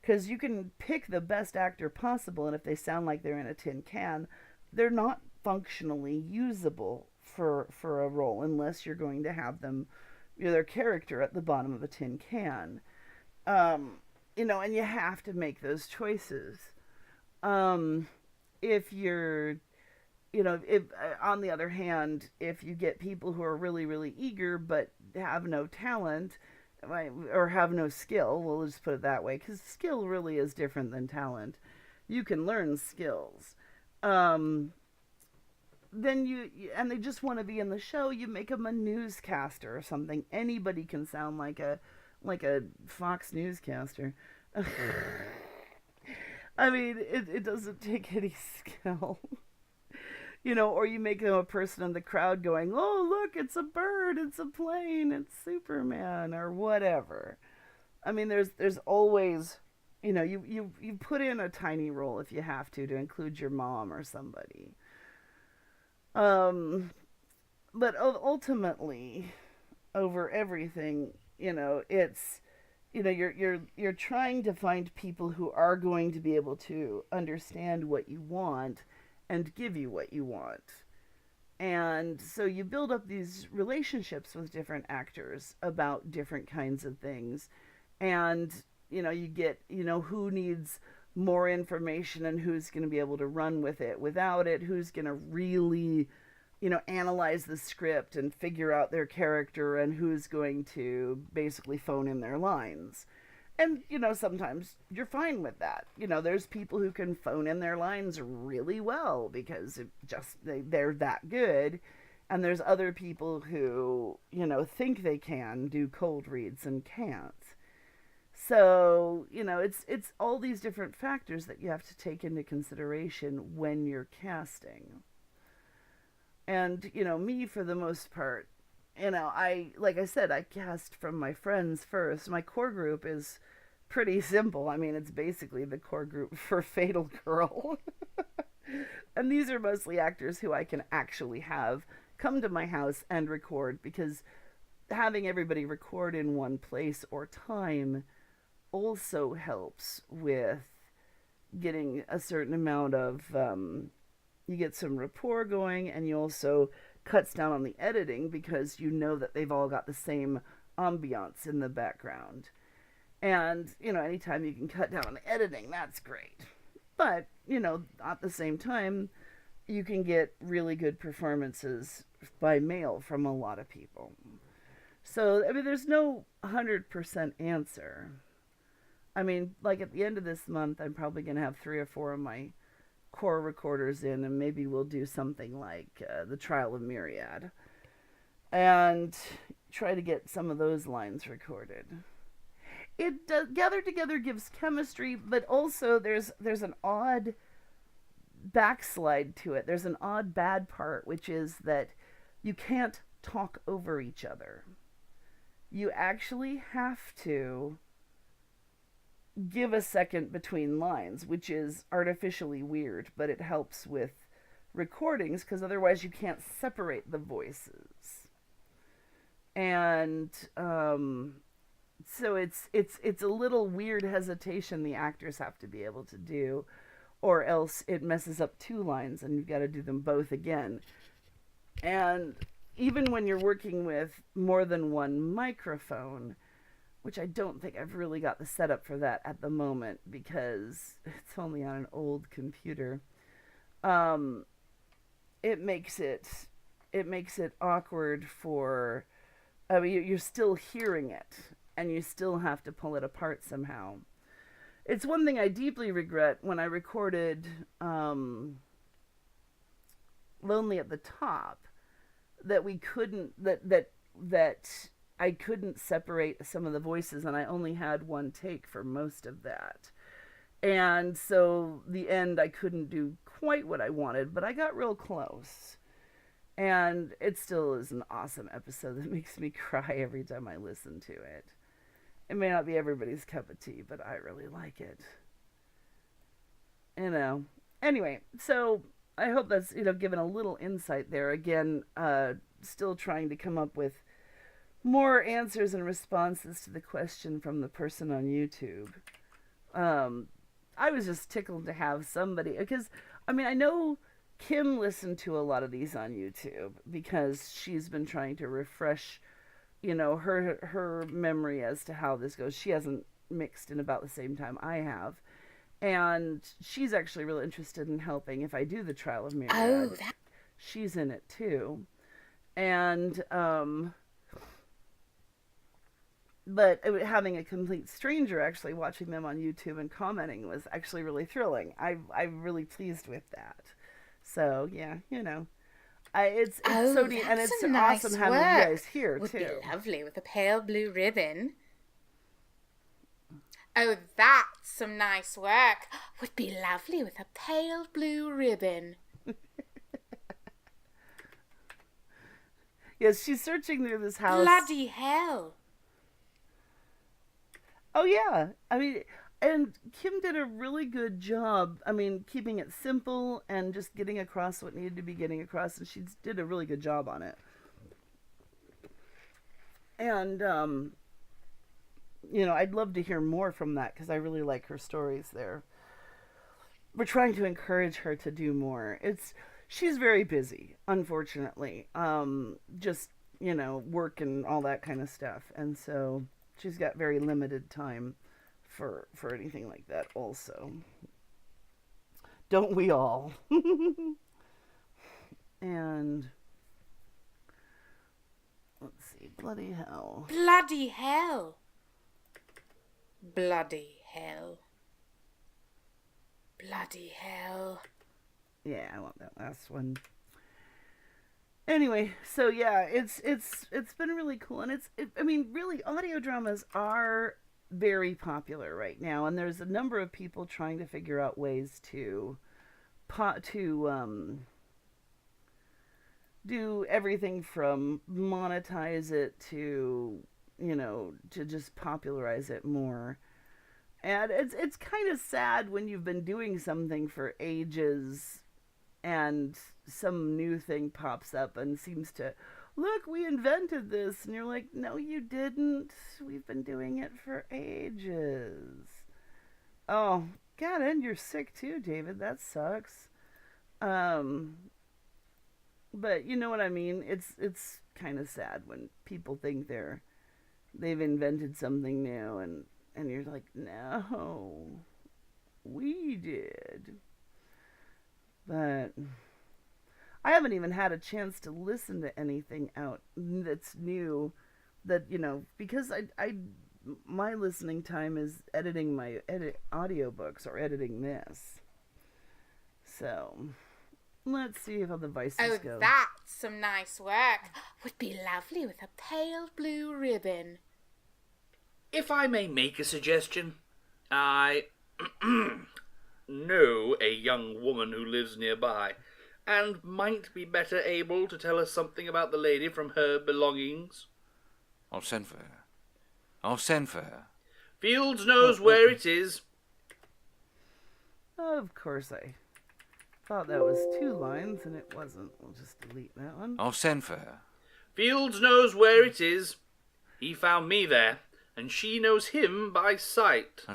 Because you can pick the best actor possible, and if they sound like they're in a tin can, they're not functionally usable for a role unless you're going to have them, their character at the bottom of a tin can. And you have to make those choices. If you're, if on the other hand, if you get people who are really, really eager but have no talent or have no skill, we'll just put it that way, because skill really is different than talent. You can learn skills. Then and they just want to be in the show, you make them a newscaster or something. Anybody can sound like a Fox newscaster. I mean, it doesn't take any skill. Or you make them a person in the crowd going, oh, look, it's a bird, it's a plane, it's Superman, or whatever. I mean, there's always, you put in a tiny role if you have to include your mom or somebody. But ultimately, over everything, it's, you're trying to find people who are going to be able to understand what you want and give you what you want. And so you build up these relationships with different actors about different kinds of things. And, you get, who needs more information and who's going to be able to run with it without it, who's going to really, analyze the script and figure out their character, and who's going to basically phone in their lines. And, sometimes you're fine with that. There's people who can phone in their lines really well because they're that good. And there's other people who, think they can do cold reads and can't. So, it's all these different factors that you have to take into consideration when you're casting. And, me, for the most part, like I said, I cast from my friends first. My core group is pretty simple. I mean, it's basically the core group for Fatal Girl. And these are mostly actors who I can actually have come to my house and record, because having everybody record in one place or time also helps with getting a certain amount of, you get some rapport going, and you also cuts down on the editing because that they've all got the same ambiance in the background. And, anytime you can cut down on the editing, that's great. But, at the same time, you can get really good performances by mail from a lot of people. So, I mean, there's no 100% answer. I mean, like at the end of this month, I'm probably going to have 3 or 4 of my core recorders in, and maybe we'll do something like The Trial of Myriad and try to get some of those lines recorded. It Gather Together gives chemistry, but also there's an odd backslide to it. There's an odd bad part, which is that you can't talk over each other. You actually have to give a second between lines, which is artificially weird, but it helps with recordings because otherwise you can't separate the voices. And so it's a little weird hesitation the actors have to be able to do, or else it messes up 2 lines and you've got to do them both again. And even when you're working with more than one microphone, which I don't think I've really got the setup for that at the moment because it's only on an old computer, it makes it awkward for, I mean, you're still hearing it and you still have to pull it apart somehow. It's one thing I deeply regret when I recorded Lonely at the Top, that we couldn't, that I couldn't separate some of the voices, and I only had one take for most of that. And so the end, I couldn't do quite what I wanted, but I got real close. And it still is an awesome episode that makes me cry every time I listen to it. It may not be everybody's cup of tea, but I really like it. you know. Anyway, so I hope that's, given a little insight there. Again, still trying to come up with more answers and responses to the question from the person on YouTube. I was just tickled to have somebody, because, I know Kim listened to a lot of these on YouTube because she's been trying to refresh, her memory as to how this goes. She hasn't mixed in about the same time I have. And she's actually really interested in helping if I do the Trial of Myriad. She's in it too. And, but having a complete stranger actually watching them on YouTube and commenting was actually really thrilling. I'm really pleased with that. So, yeah, it's so neat. And it's nice awesome having you guys here, Would too. be lovely with a pale blue ribbon. Oh, that's some nice work. Would be lovely with a pale blue ribbon. Yes, she's searching through this house. Bloody hell. Oh, yeah. And Kim did a really good job, keeping it simple and just getting across what needed to be getting across, and she did a really good job on it. And, I'd love to hear more from that, because I really like her stories there. We're trying to encourage her to do more. She's very busy, unfortunately. Just, work and all that kind of stuff. And so she's got very limited time for anything like that also. Don't we all? And let's see, bloody hell. Bloody hell. Bloody hell. Bloody hell. Yeah, I want that last one. Anyway, so yeah, it's been really cool, and really, audio dramas are very popular right now, and there's a number of people trying to figure out ways to do everything from monetize it to to just popularize it more. And it's kind of sad when you've been doing something for ages and some new thing pops up and seems to, look, we invented this, and you're like, no, you didn't. We've been doing it for ages. Oh, God, and you're sick too, David. That sucks. But you know what I mean? It's kind of sad when people think they've invented something new, and you're like, no, we did. But I haven't even had a chance to listen to anything out that's new, that, because my listening time is editing my audiobooks or editing this. So let's see how the Vices go. Oh, that's some nice work. Would be lovely with a pale blue ribbon. If I may make a suggestion, I know a young woman who lives nearby and might be better able to tell us something about the lady from her belongings. I'll send for her. I'll send for her. Fields knows where it is. Of course, I thought that was 2 lines, and it wasn't. We'll just delete that one. I'll send for her. Fields knows where it is. He found me there, and she knows him by sight.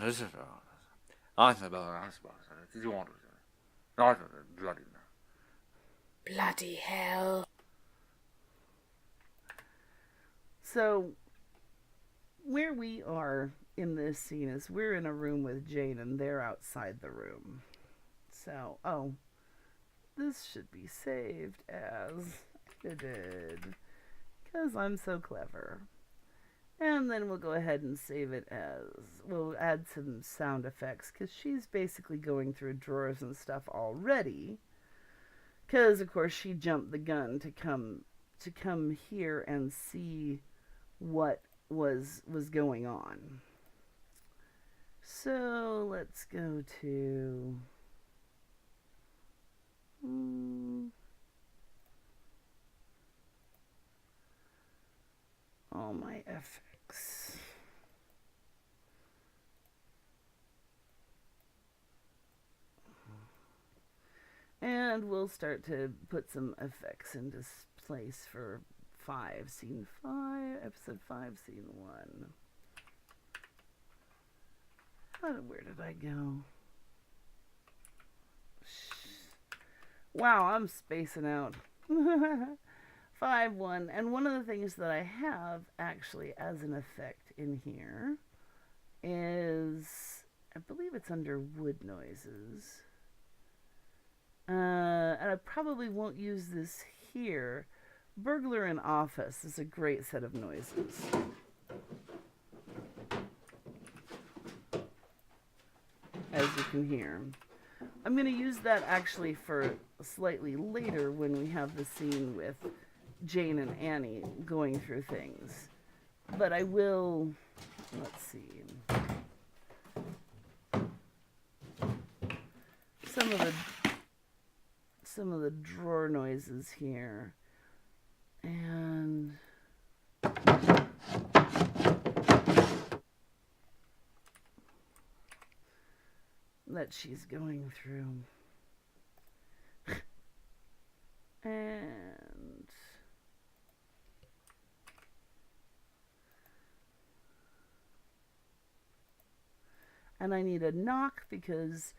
Bloody hell. So, where we are in this scene is we're in a room with Jane, and they're outside the room. So, this should be saved as edited, because I'm so clever. And then we'll go ahead and save it as, we'll add some sound effects, because she's basically going through drawers and stuff already. Because, of course, she jumped the gun to come here and see what was going on. So, let's go to... all my FX. And we'll start to put some effects into place for 5, Scene 5, Episode 5, Scene 1. Where did I go? Wow, I'm spacing out. 5-1. And one of the things that I have actually as an effect in here is, I believe it's under wood noises. And I probably won't use this here. Burglar in office is a great set of noises. As you can hear. I'm going to use that actually for slightly later when we have the scene with Jane and Annie going through things. But I will, let's see. Some of the drawer noises here. And that she's going through. And I need a knock because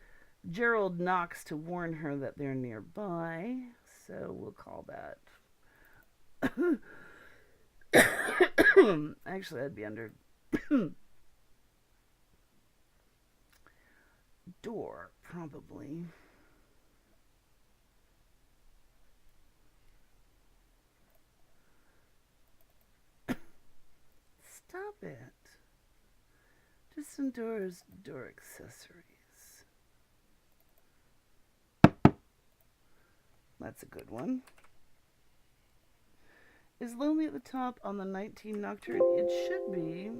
Gerald knocks to warn her that they're nearby. So we'll call that. Actually, that'd be under door, probably. Stop it. Distant doors, door accessories. That's a good one. Is Lonely at the top on the 19 Nocturne? It should be.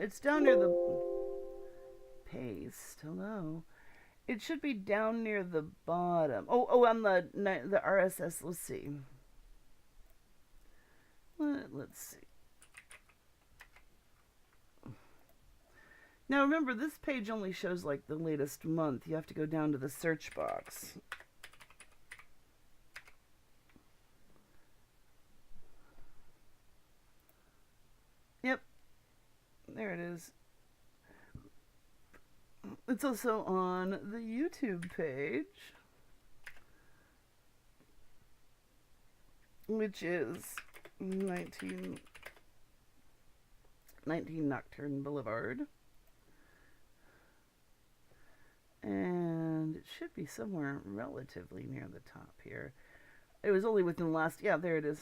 It's down near the paste. Hello. It should be down near the bottom. Oh, on the RSS. Let's see. Let's see. Now remember, this page only shows like the latest month. You have to go down to the search box. Yep. There it is. It's also on the YouTube page, which is 19 Nocturne Boulevard. And it should be somewhere relatively near the top here. It was only within the last, yeah, there it is.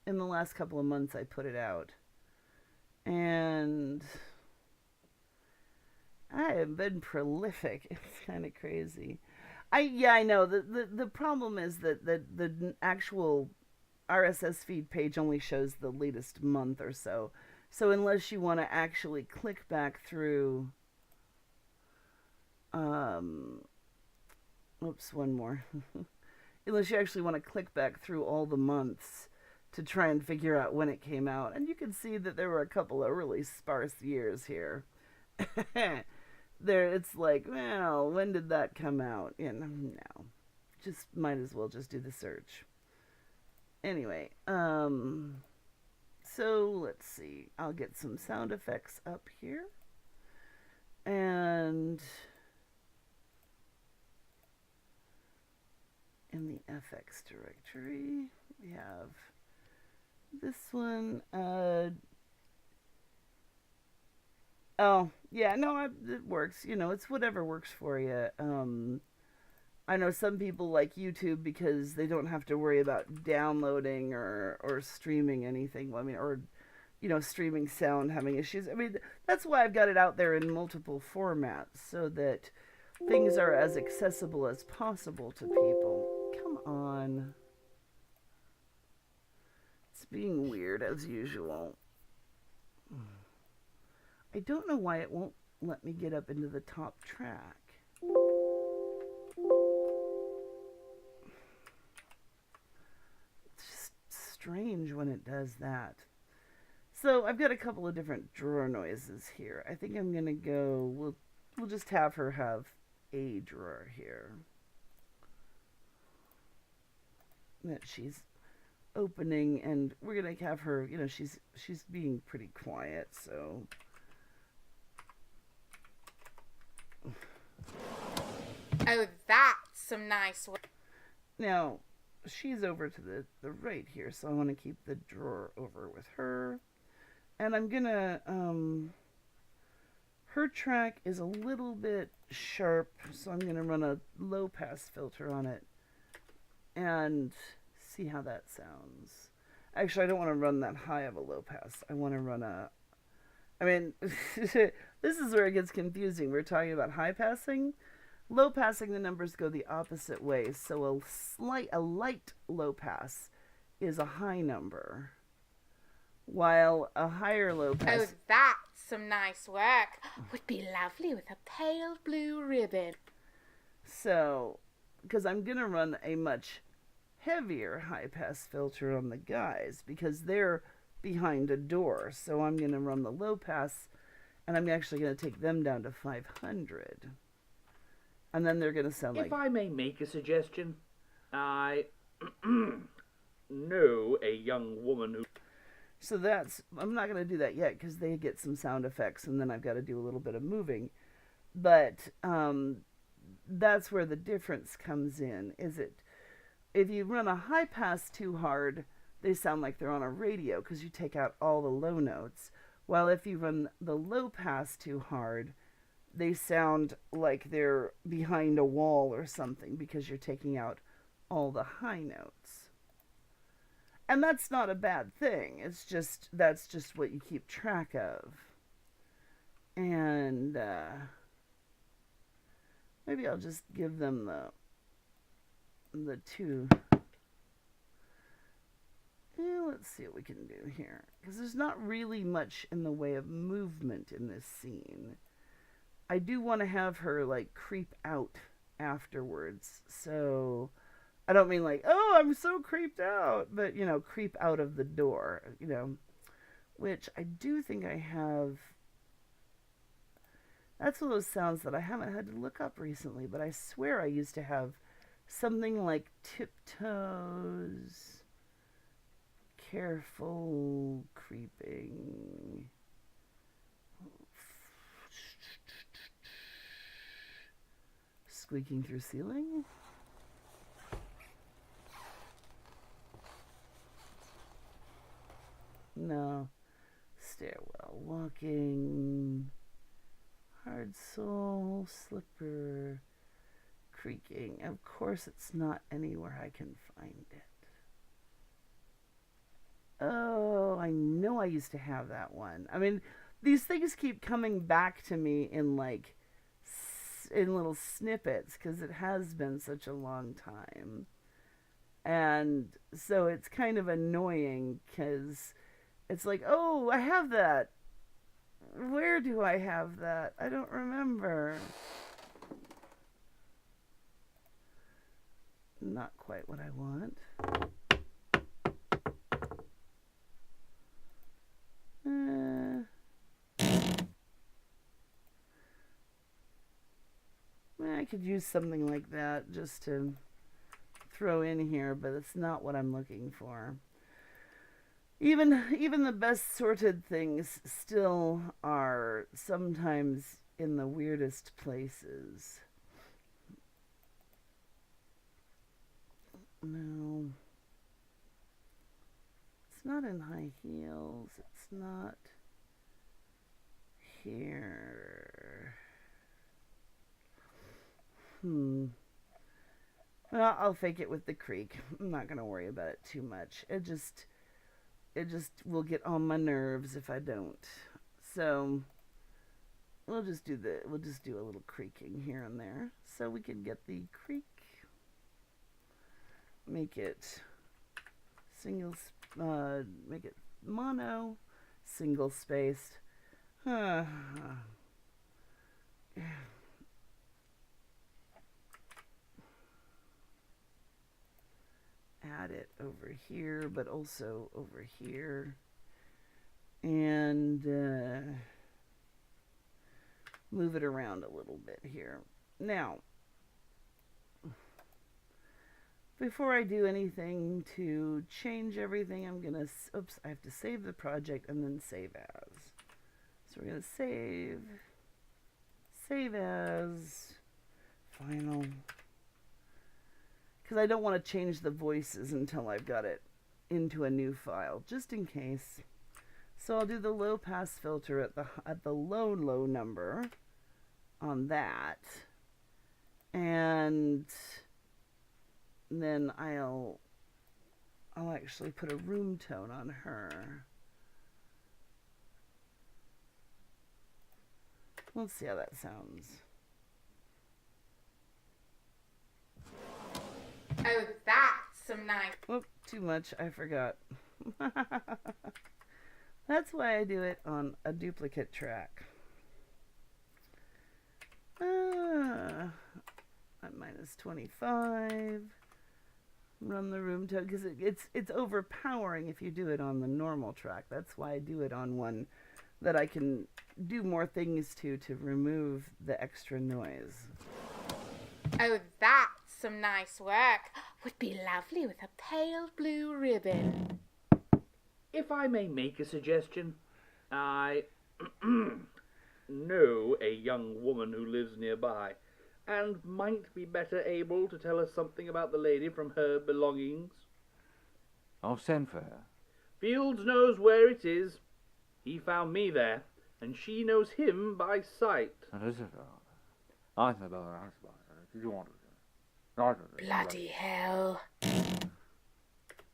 In the last couple of months I put it out. And I have been prolific. It's kind of crazy. I know. The problem is that the actual RSS feed page only shows the latest month or so. So unless you want to actually click back through... oops, one more. Unless you actually want to click back through all the months to try and figure out when it came out. And you can see that there were a couple of really sparse years here. There, it's like, well, when did that come out? No. Just might as well just do the search. Anyway, so let's see. I'll get some sound effects up here. And in the FX directory, we have this one. Oh, yeah, no, it works. You know, it's whatever works for you. I know some people like YouTube because they don't have to worry about downloading or streaming anything. I mean, or, you know, streaming sound having issues. I mean, that's why I've got it out there in multiple formats so that things are as accessible as possible to people. Come on. It's being weird as usual. I don't know why it won't let me get up into the top track. It's just strange when it does that. So I've got a couple of different drawer noises here. I think I'm gonna go, we'll just have her have a drawer here. that she's opening, and we're gonna have her, she's being pretty quiet, so Oh, that's some nice work. now she's over to the right here, so I want to keep the drawer over with her. And I'm gonna her track is a little bit sharp, so I'm gonna run a low pass filter on it and see how that sounds. Actually, I don't want to run that high of a low pass. I want to run this is where it gets confusing. We're talking about high passing. Low passing, the numbers go the opposite way. So a light low pass is a high number, while a higher low pass... Oh, that's some nice work. Would be lovely with a pale blue ribbon. So, because I'm going to run a much heavier high pass filter on the guys, because they're behind a door. So I'm going to run the low pass, and I'm actually going to take them down to 500. And then they're going to sound like... If I may make a suggestion, I know a young woman who... So I'm not going to do that yet because they get some sound effects, and then I've got to do a little bit of moving. But that's where the difference comes in. If you run a high pass too hard, they sound like they're on a radio because you take out all the low notes. While if you run the low pass too hard, they sound like they're behind a wall or something because you're taking out all the high notes. And that's not a bad thing. That's just what you keep track of. And maybe I'll just give them the two. Let's see what we can do here. Because there's not really much in the way of movement in this scene. I do want to have her, creep out afterwards. So, I don't mean oh, I'm so creeped out. But, creep out of the door, Which I do think I have... That's one of those sounds that I haven't had to look up recently. But I swear I used to have something like tiptoes, careful creeping... Squeaking through ceiling? No. Stairwell walking. Hard sole slipper creaking. Of course it's not anywhere I can find it. Oh, I know I used to have that one. I mean, these things keep coming back to me in little snippets because it has been such a long time. And so it's kind of annoying because it's oh, I have that. Where do I have that? I don't remember. Not quite what I want. I could use something like that just to throw in here, but it's not what I'm looking for. Even the best sorted things still are sometimes in the weirdest places. No. It's not in high heels. It's not here. Well, I'll fake it with the creak. I'm not going to worry about it too much. It just will get on my nerves if I don't. So we'll just do a little creaking here and there so we can get the creak. Make it make it mono, single spaced. Add it over here, but also over here. And move it around a little bit here. Now, before I do anything to change everything, I'm gonna, oops, I have to save the project and then save as. So we're gonna save as, final. Because I don't want to change the voices until I've got it into a new file, just in case. So I'll do the low pass filter at the low number on that. And then I'll actually put a room tone on her. Let's see how that sounds. Oh, that's some nice. Whoop, too much, I forgot. That's why I do it on a duplicate track. I'm minus 25. Run the room tone, because it's overpowering if you do it on the normal track. That's why I do it on one that I can do more things to remove the extra noise. Oh, that's some nice work. Would be lovely with a pale blue ribbon. If I may make a suggestion, I know a young woman who lives nearby and might be better able to tell us something about the lady from her belongings. I'll send for her. Fields knows where it is. He found me there, and she knows him by sight. Bloody hell.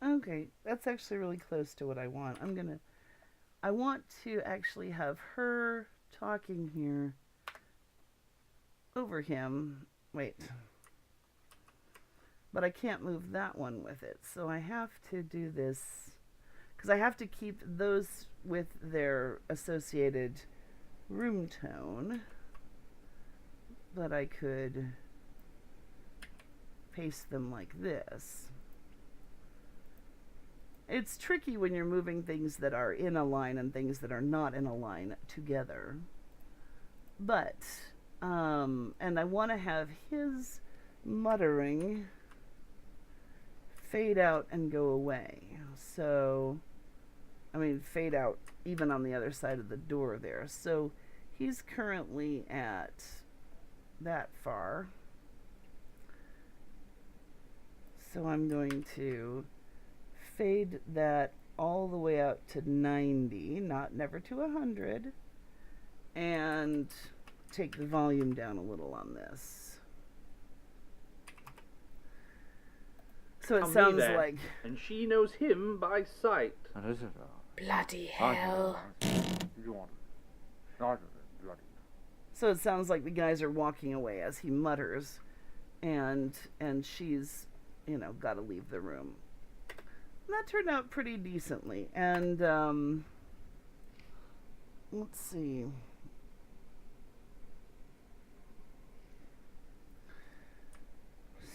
Okay, that's actually really close to what I want. I want to actually have her talking here over him. Wait. But I can't move that one with it. So I have to do this, because I have to keep those with their associated room tone. But I could paste them like this. It's tricky when you're moving things that are in a line and things that are not in a line together. But, and I want to have his muttering fade out and go away. So, I mean, fade out even on the other side of the door there. So, he's currently at that far. So I'm going to fade that all the way out to 90, never to 100, and take the volume down a little on this. So it sounds like, and she knows him by sight. Bloody hell. so it sounds like the guys are walking away as he mutters, and she's, you know, got to leave the room. And that turned out pretty decently. And let's see.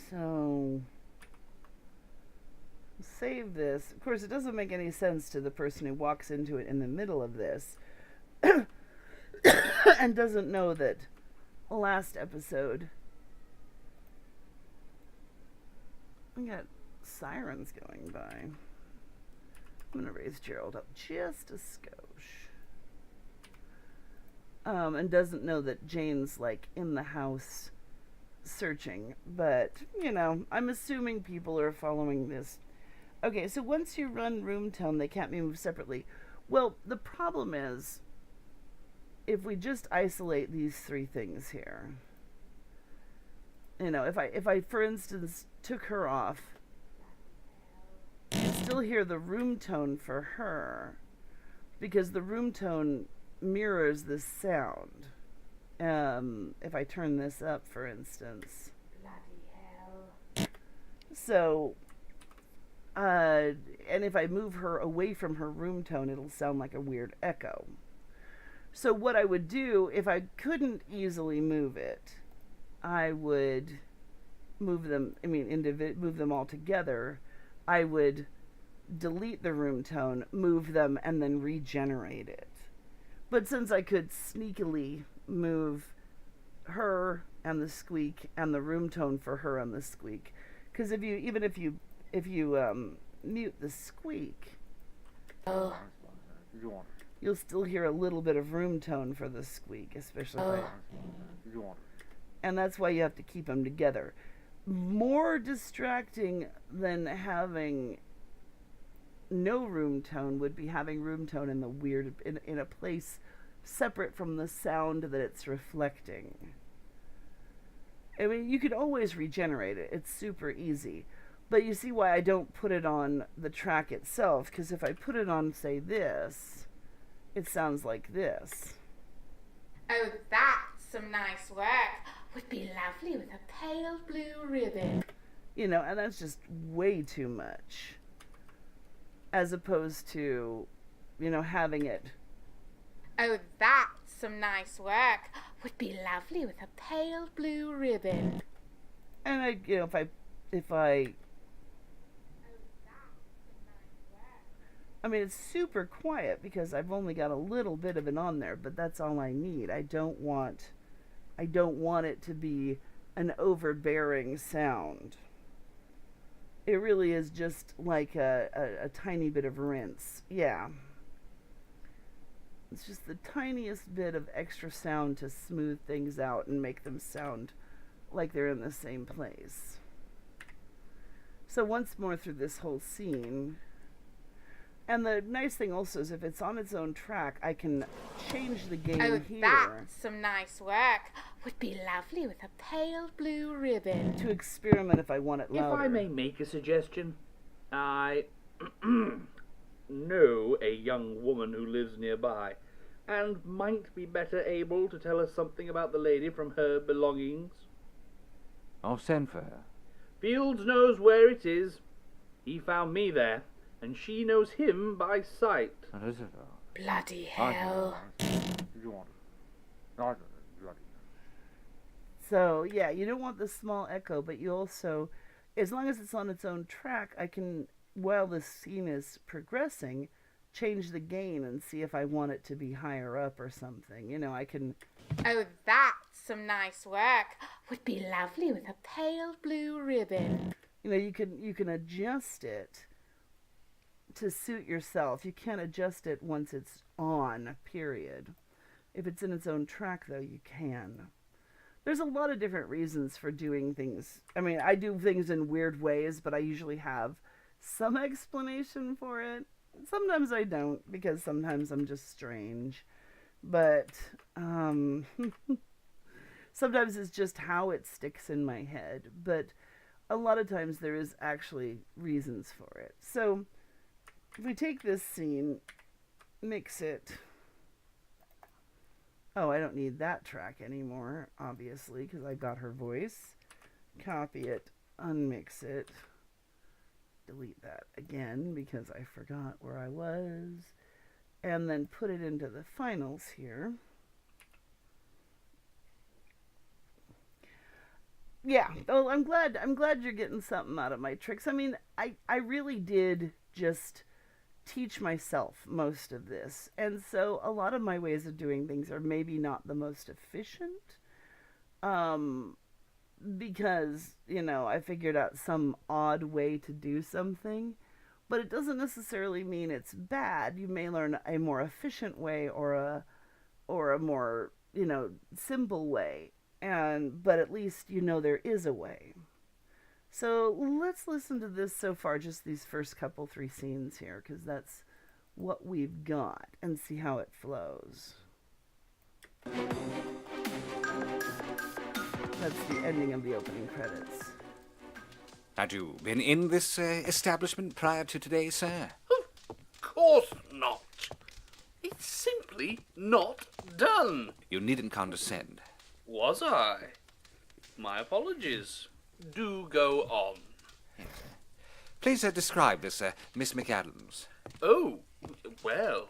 So save this. Of course, it doesn't make any sense to the person who walks into it in the middle of this and doesn't know that last episode we got sirens going by. I'm going to raise Gerald up just a skosh. And doesn't know that Jane's, like, in the house searching. But, you know, I'm assuming people are following this. Okay, so once you run room tone, they can't be moved separately. Well, the problem is, if we just isolate these three things here, you know, if I for instance took her off, you still hear the room tone for her, because the room tone mirrors this sound. If I turn this up, for instance. Bloody hell. So, and if I move her away from her room tone, it'll sound like a weird echo. So what I would do, if I couldn't easily move it, I would move them, move them all together. I would delete the room tone, move them, and then regenerate it. But since I could sneakily move her and the squeak and the room tone for her and the squeak, Because if you mute the squeak, Oh. you'll still hear a little bit of room tone for the squeak, especially if and that's why you have to keep them together. More distracting than having no room tone would be having room tone in the weird in a place separate from the sound that it's reflecting. I mean, you can always regenerate it. It's super easy. But you see why I don't put it on the track itself, because if I put it on, say, this, it sounds like this. Oh, that's some nice work. Would be lovely with a pale blue ribbon. You know, and that's just way too much. As opposed to, you know, having it. Oh, that's some nice work. Would be lovely with a pale blue ribbon. And I, you know, if I, I mean, it's super quiet because I've only got a little bit of it on there, but that's all I need. I don't want it to be an overbearing sound. It really is just like a tiny bit of rinse. Yeah. It's just the tiniest bit of extra sound to smooth things out and make them sound like they're in the same place. So once more through this whole scene. And the nice thing also is if it's on its own track, I can change the gain Oh, here. that's some nice work. Would be lovely with a pale blue ribbon. To experiment if I want it louder. If I may make a suggestion, I know a young woman who lives nearby and might be better able to tell us something about the lady from her belongings. I'll send for her. Fields knows where it is. He found me there, and she knows him by sight. Bloody hell. So, yeah, you don't want the small echo, but you also, as long as it's on its own track, I can, while the scene is progressing, change the gain and see if I want it to be higher up or something. You know, I can... Oh, that's some nice work. Would be lovely with a pale blue ribbon. You know, you can adjust it to suit yourself. You can't adjust it once it's on, period. If it's in its own track, though, you can. There's a lot of different reasons for doing things. I mean, I do things in weird ways, but I usually have some explanation for it. Sometimes I don't, because sometimes I'm just strange. But sometimes it's just how it sticks in my head. But a lot of times there is actually reasons for it. So if we take this scene, mix it. Oh, I don't need that track anymore, obviously, because I got her voice. Copy it, unmix it. Delete that again because I forgot where I was. And then put it into the finals here. Yeah, well, I'm glad you're getting something out of my tricks. I mean, I really did just teach myself most of this. And so a lot of my ways of doing things are maybe not the most efficient. Because, you know, I figured out some odd way to do something. But it doesn't necessarily mean it's bad. You may learn a more efficient way or a more, you know, simple way. But at least you know there is a way. So let's listen to this so far, just these first couple 3 scenes here, because that's what we've got, and see how it flows. That's the ending of the opening credits. Had you been in this establishment prior to today, sir? Of course not. It's simply not done. You needn't condescend. Was I? My apologies. Do go on. Please describe this, Miss McAdams. Oh, well,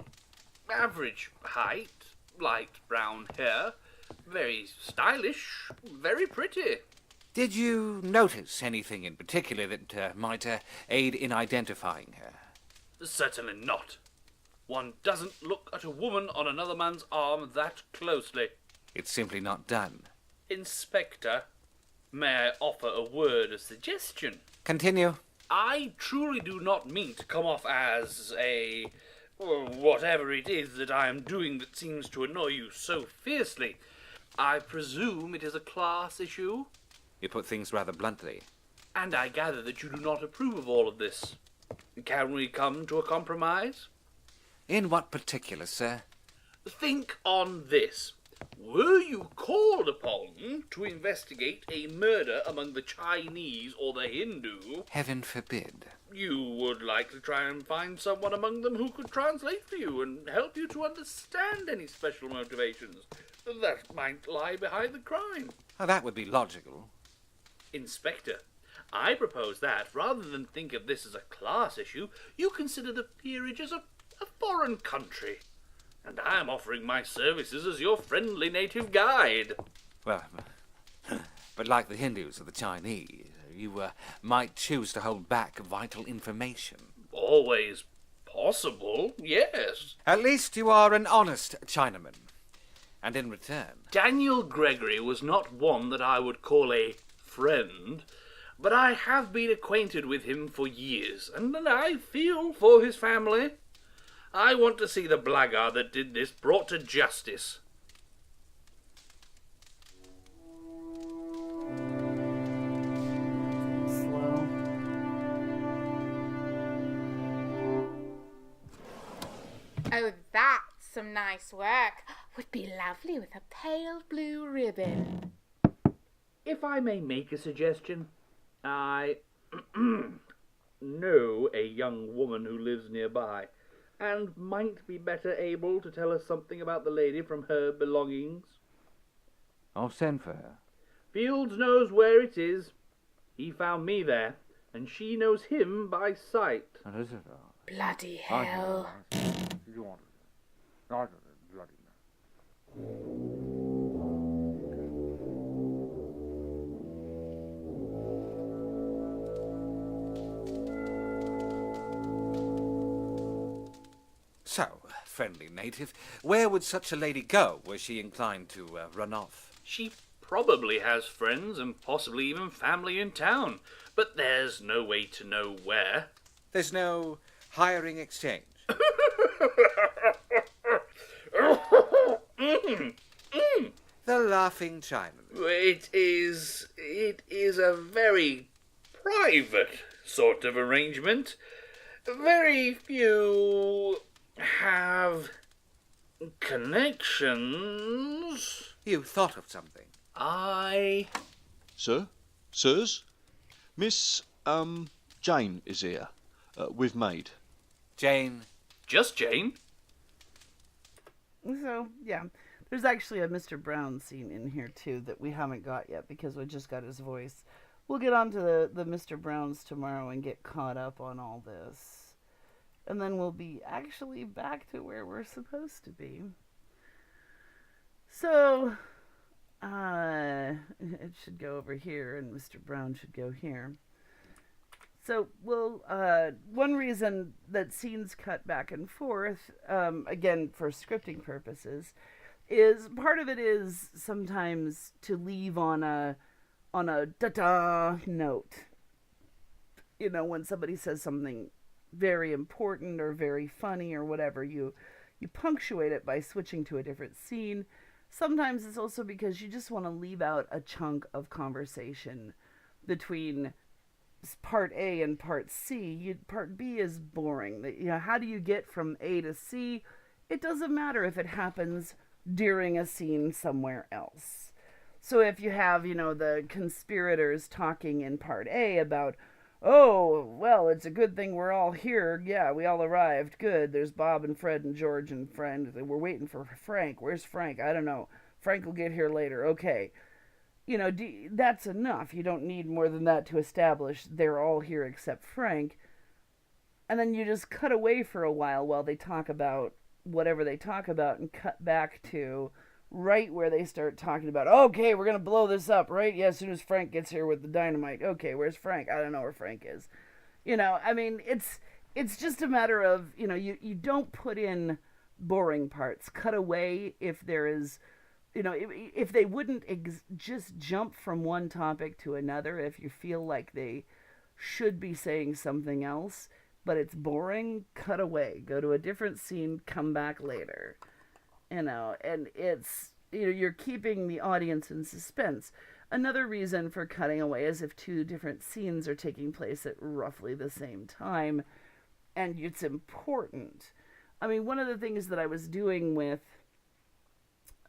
average height, light brown hair, very stylish, very pretty. Did you notice anything in particular that might aid in identifying her? Certainly not. One doesn't look at a woman on another man's arm that closely. It's simply not done. Inspector, May I offer a word of suggestion? Continue. I truly do not mean to come off as whatever it is that I am doing that seems to annoy you so fiercely. I presume it is a class issue, You put things rather bluntly. and I gather that you do not approve of all of this. Can we come to a compromise? In what particular, sir? Think on this. Were you called upon to investigate a murder among the Chinese or the Hindu, Heaven forbid. you would like to try and find someone among them who could translate for you and help you to understand any special motivations that might lie behind the crime. Oh, that would be logical. Inspector, I propose that, rather than think of this as a class issue, you consider the peerage as a foreign country. And I am offering my services as your friendly native guide. Well, but like the Hindus or the Chinese, you might choose to hold back vital information. Always possible, yes. At least you are an honest Chinaman. And in return... Daniel Gregory was not one that I would call a friend, but I have been acquainted with him for years, and I feel for his family. I want to see the blackguard that did this brought to justice. Slow. Oh, that's some nice work. Would be lovely with a pale blue ribbon. If I may make a suggestion, I know a young woman who lives nearby, and might be better able to tell us something about the lady from her belongings. I'll send for her. Fields knows where it is. He found me there, and she knows him by sight. And is it? Bloody hell. You want it? I bloody So, friendly native, where would such a lady go were she inclined to run off? She probably has friends and possibly even family in town, but there's no way to know where. There's no hiring exchange. The laughing Chinaman. It is a very private sort of arrangement. Very few have connections. You thought of something. Sir? Sirs? Miss, Jane is here, with maid. Jane. Just Jane? So, yeah. There's actually a Mr. Brown scene in here, too, that we haven't got yet because we just got his voice. We'll get on to the Mr. Browns tomorrow and get caught up on all this. And then we'll be actually back to where we're supposed to be. So, it should go over here and Mr. Brown should go here. So, one reason that scenes cut back and forth, again, for scripting purposes, is part of it is sometimes to leave on a da-da note. You know, when somebody says something very important or very funny or whatever, you punctuate it by switching to a different scene. Sometimes it's also because you just want to leave out a chunk of conversation between part A and part C. Part B is boring. How do you get from A to C? It doesn't matter if it happens during a scene somewhere else. So if you have, the conspirators talking in part A about, oh, well, it's a good thing we're all here. Yeah, we all arrived. Good. There's Bob and Fred and George and friend. We're waiting for Frank. Where's Frank? I don't know. Frank will get here later. Okay. That's enough. You don't need more than that to establish they're all here except Frank. And then you just cut away for a while they talk about whatever they talk about and cut back to right where they start talking about, okay, we're going to blow this up, right? Yeah, as soon as Frank gets here with the dynamite. Okay, where's Frank? I don't know where Frank is. It's just a matter of, you don't put in boring parts. Cut away if there is if they wouldn't just jump from one topic to another, if you feel like they should be saying something else, but it's boring, cut away, go to a different scene, come back later. And it's, you're keeping the audience in suspense. Another reason for cutting away is if two different scenes are taking place at roughly the same time, and it's important. I mean, one of the things that I was doing with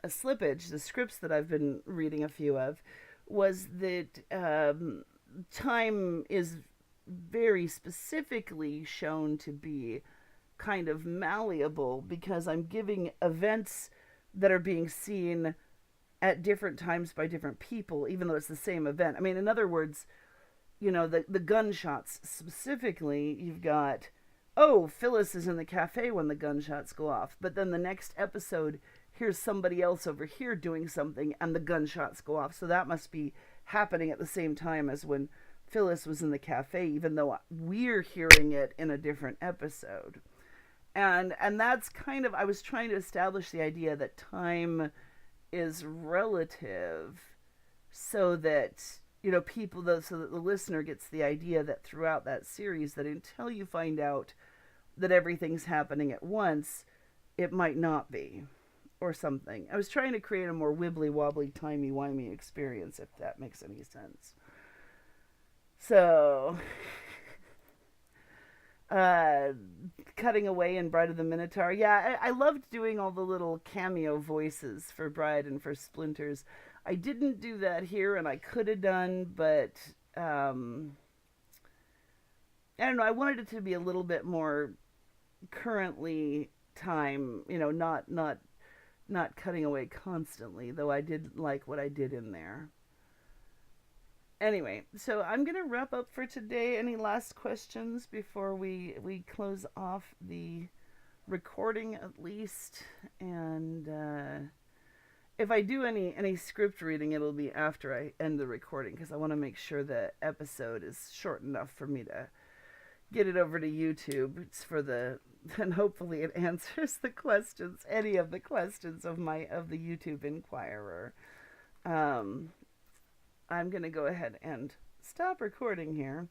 a slippage, the scripts that I've been reading a few of, was that time is very specifically shown to be kind of malleable, because I'm giving events that are being seen at different times by different people, even though it's the same event. I mean, in other words, the gunshots specifically, you've got, oh, Phyllis is in the cafe when the gunshots go off, but then the next episode, here's somebody else over here doing something and the gunshots go off. So that must be happening at the same time as when Phyllis was in the cafe, even though we're hearing it in a different episode. And that's kind of, I was trying to establish the idea that time is relative, so that, people, so that the listener gets the idea that throughout that series, that until you find out that everything's happening at once, it might not be, or something. I was trying to create a more wibbly-wobbly, timey-wimey experience, if that makes any sense. So, cutting away in Bride of the Minotaur. Yeah, I loved doing all the little cameo voices for Bride and for Splinters. I didn't do that here, and I could have done, but I don't know. I wanted it to be a little bit more currently time, not cutting away constantly, though I did like what I did in there. Anyway, so I'm going to wrap up for today. Any last questions before we close off the recording, at least? And if I do any script reading, it'll be after I end the recording, because I want to make sure the episode is short enough for me to get it over to YouTube. It's for then hopefully it answers the questions, any of the questions of the YouTube Inquirer. I'm going to go ahead and stop recording here.